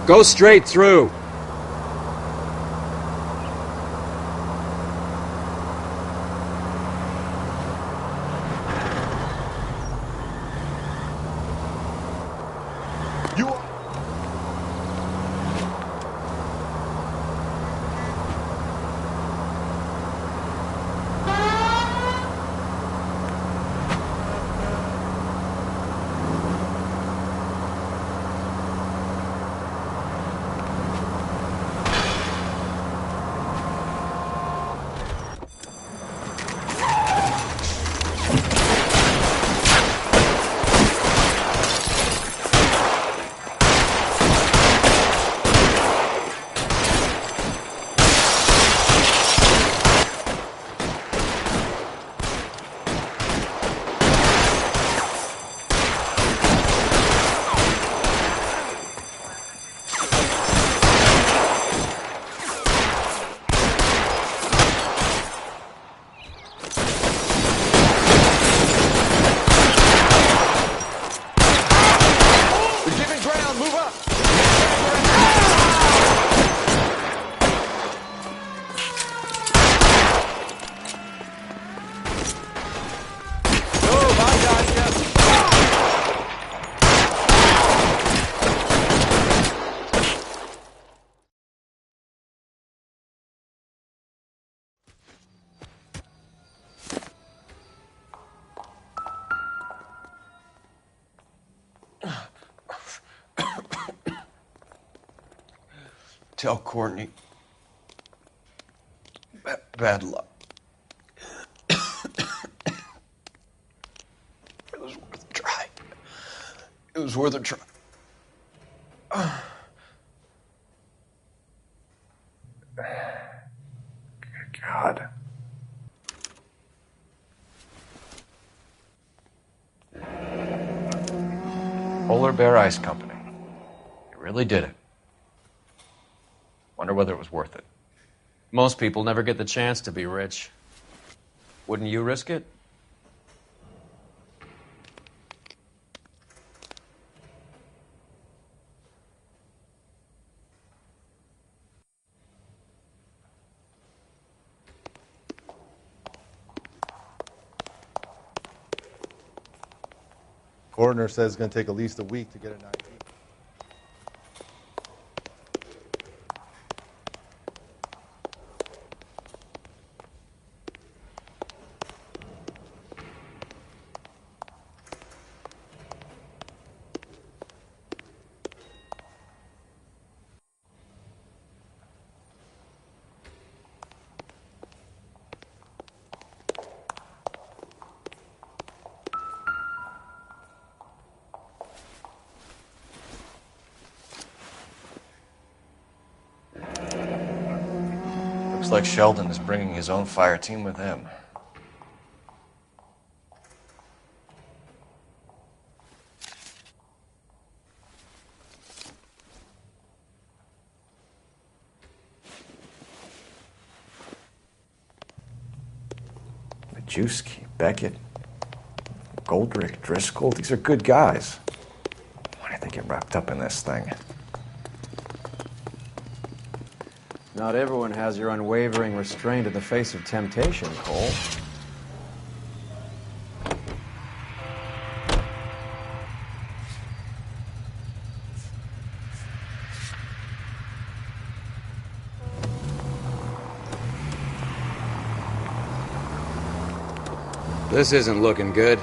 Go straight through. Tell Courtney. Bad luck. It was worth a try. It was worth a try. Good God. Polar Bear Ice Company. You really did it. Wonder whether it was worth it. Most people never get the chance to be rich. Wouldn't you risk it? Coroner says it's going to take at least a week to get an ID. Looks like Sheldon is bringing his own fire team with him. Majewski, Beckett, Goldrick, Driscoll, these are good guys. Why did they get wrapped up in this thing? Not everyone has your unwavering restraint in the face of temptation, Cole. This isn't looking good.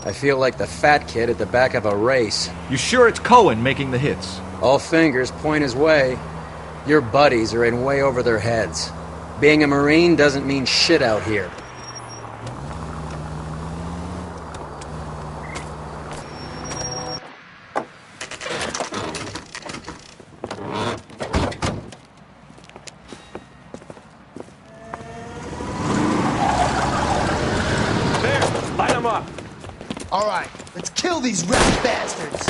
I feel like the fat kid at the back of a race. You sure it's Cohen making the hits? All fingers point his way. Your buddies are in way over their heads. Being a Marine doesn't mean shit out here. Light them up. All right, let's kill these rat bastards.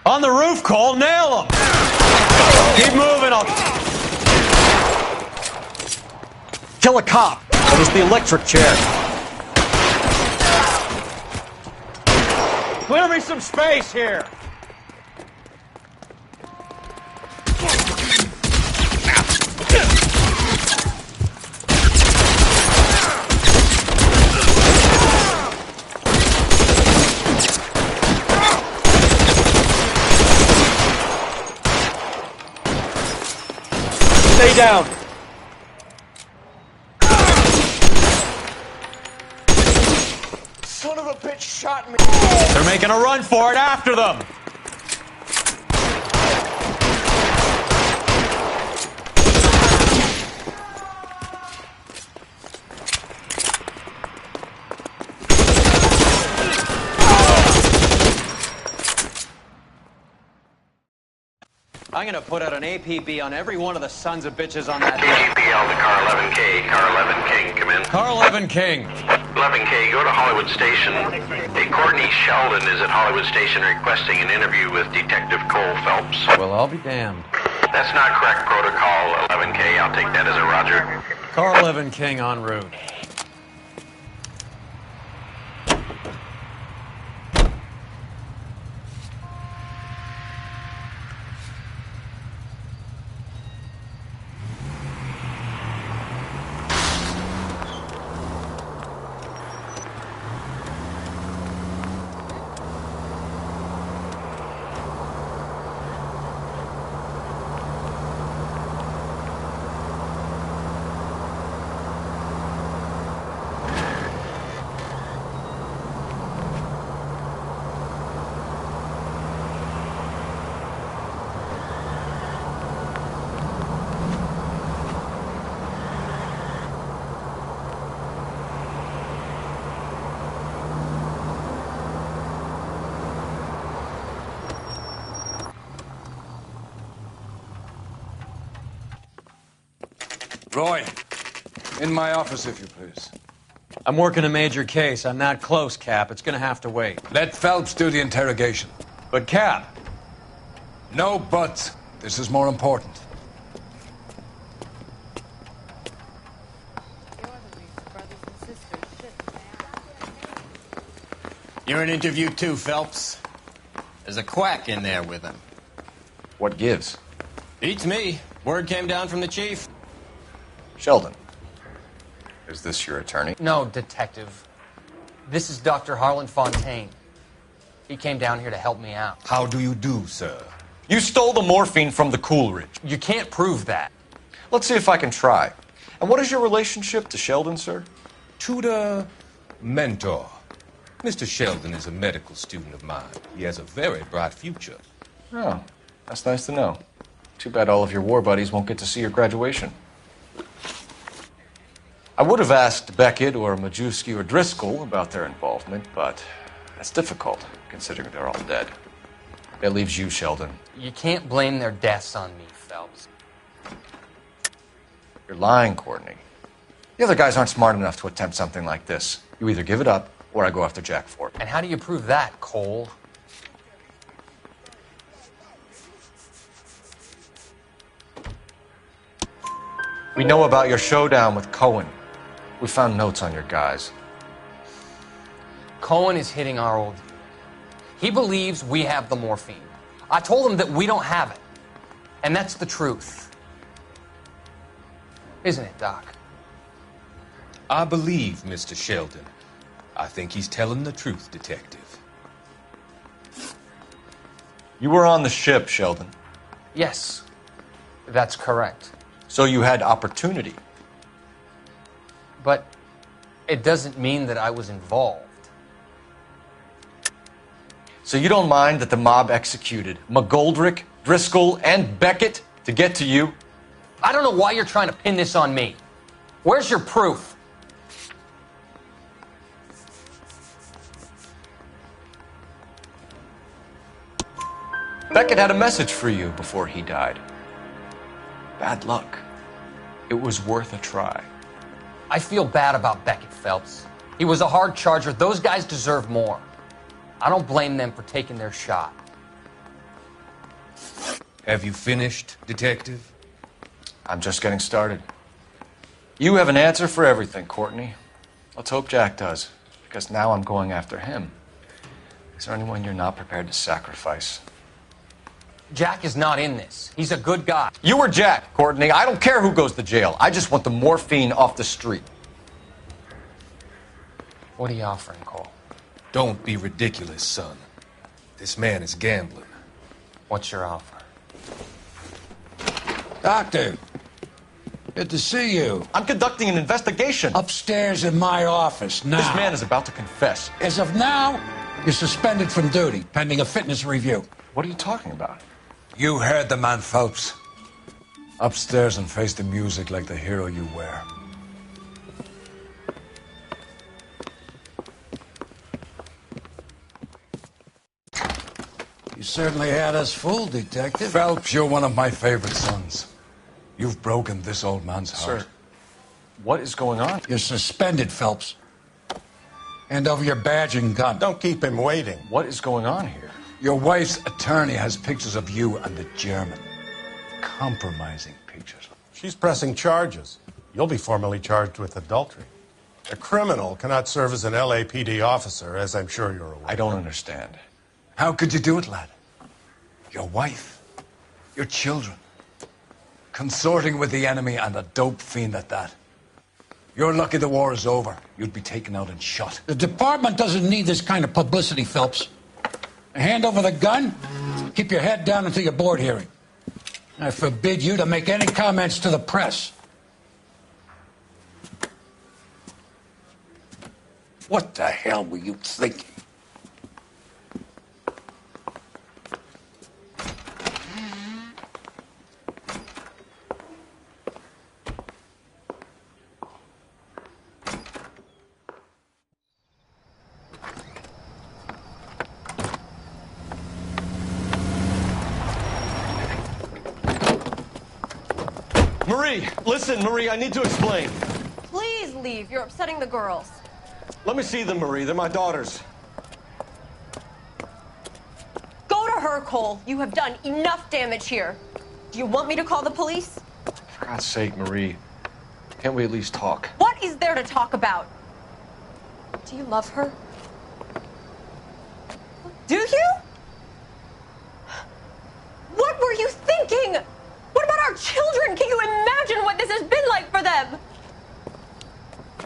On the roof, Cole, nail him! Keep moving, Kill a cop! It was the electric chair. Clear me some space here! Stay down. Son of a bitch shot me. They're making a run for it after them! I'm gonna put out an APB on every one of the sons of bitches on that hill. APL to car 11K. Car 11 King, come in. Car 11 King. 11K, go to Hollywood Station. Hey, Courtney Sheldon is at Hollywood Station requesting an interview with Detective Cole Phelps. Well, I'll be damned. That's not correct protocol, 11K. I'll take that as a roger. Car 11 King en route. Roy, in my office, if you please. I'm working a major case. I'm not close, Cap. It's gonna have to wait. Let Phelps do the interrogation. But, Cap... No buts. This is more important. You're in interview too, Phelps. There's a quack in there with him. What gives? Beats me. Word came down from the chief. Sheldon, is this your attorney? No, Detective. This is Dr. Harlan Fontaine. He came down here to help me out. How do you do, sir? You stole the morphine from the Coolidge. You can't prove that. Let's see if I can try. And what is your relationship to Sheldon, sir? Tutor, mentor. Mr. Sheldon is a medical student of mine. He has a very bright future. Oh, that's nice to know. Too bad all of your war buddies won't get to see your graduation. I would have asked Beckett or Majewski or Driscoll about their involvement, but that's difficult, considering they're all dead. That leaves you, Sheldon. You can't blame their deaths on me, Phelps. You're lying, Courtney. The other guys aren't smart enough to attempt something like this. You either give it up, or I go after Jack for it. And how do you prove that, Cole? We know about your showdown with Cohen. We found notes on your guys. Cohen is hitting our old... He believes we have the morphine. I told him that we don't have it. And that's the truth. Isn't it, Doc? I believe Mr. Sheldon. I think he's telling the truth, Detective. You were on the ship, Sheldon. Yes, that's correct. So you had opportunity. But it doesn't mean that I was involved. So you don't mind that the mob executed McGoldrick, Driscoll, and Beckett to get to you? I don't know why you're trying to pin this on me. Where's your proof? Beckett had a message for you before he died. Bad luck. It was worth a try. I feel bad about Beckett, Phelps. He was a hard charger. Those guys deserve more. I don't blame them for taking their shot. Have you finished, Detective? I'm just getting started. You have an answer for everything, Courtney. Let's hope Jack does, because now I'm going after him. Is there anyone you're not prepared to sacrifice? Jack is not in this. He's a good guy. You or Jack, Courtney. I don't care who goes to jail. I just want the morphine off the street. What are you offering, Cole? Don't be ridiculous, son. This man is gambling. What's your offer? Doctor, good to see you. I'm conducting an investigation. Upstairs in my office now. This man is about to confess. As of now, you're suspended from duty, pending a fitness review. What are you talking about? You heard the man, Phelps. Upstairs and face the music like the hero you were. You certainly had us fooled, Detective. Phelps, you're one of my favorite sons. You've broken this old man's heart. Sir, what is going on? You're suspended, Phelps. Hand over your badge and gun. Don't keep him waiting. What is going on here? Your wife's attorney has pictures of you and the German. Compromising pictures. She's pressing charges. You'll be formally charged with adultery. A criminal cannot serve as an LAPD officer, as I'm sure you're aware. I don't understand. How could you do it, lad? Your wife, your children, consorting with the enemy and a dope fiend at that. You're lucky the war is over. You'd be taken out and shot. The department doesn't need this kind of publicity, Phelps. Hand over the gun, keep your head down until your board hearing. I forbid you to make any comments to the press. What the hell were you thinking? Marie, listen, Marie, I need to explain. Please leave. You're upsetting the girls. Let me see them, Marie. They're my daughters. Go to her, Cole. You have done enough damage here. Do you want me to call the police? For God's sake, Marie. Can't we at least talk? What is there to talk about? Do you love her? Do you? What were you thinking? What about our children? Can you imagine what this has been like for them?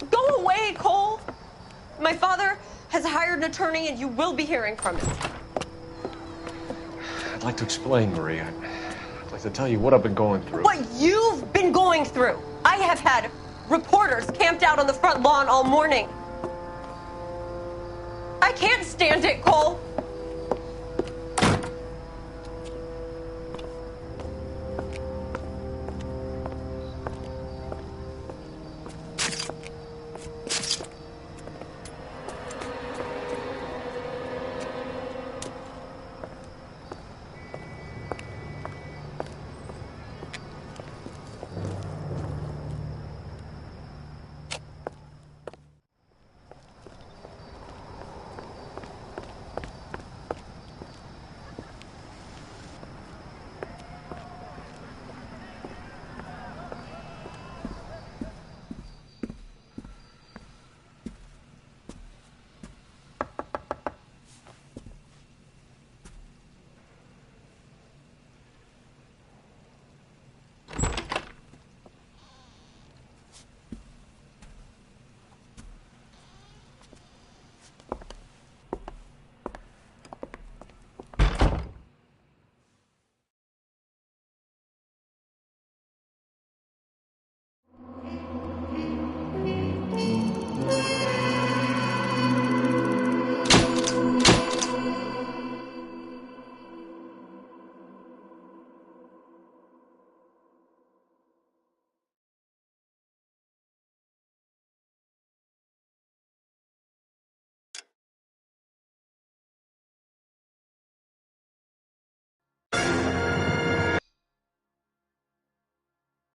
Go away, Cole. My father has hired an attorney and you will be hearing from him. I'd like to explain, Marie. I'd like to tell you what I've been going through. What you've been going through. I have had reporters camped out on the front lawn all morning. I can't stand it, Cole.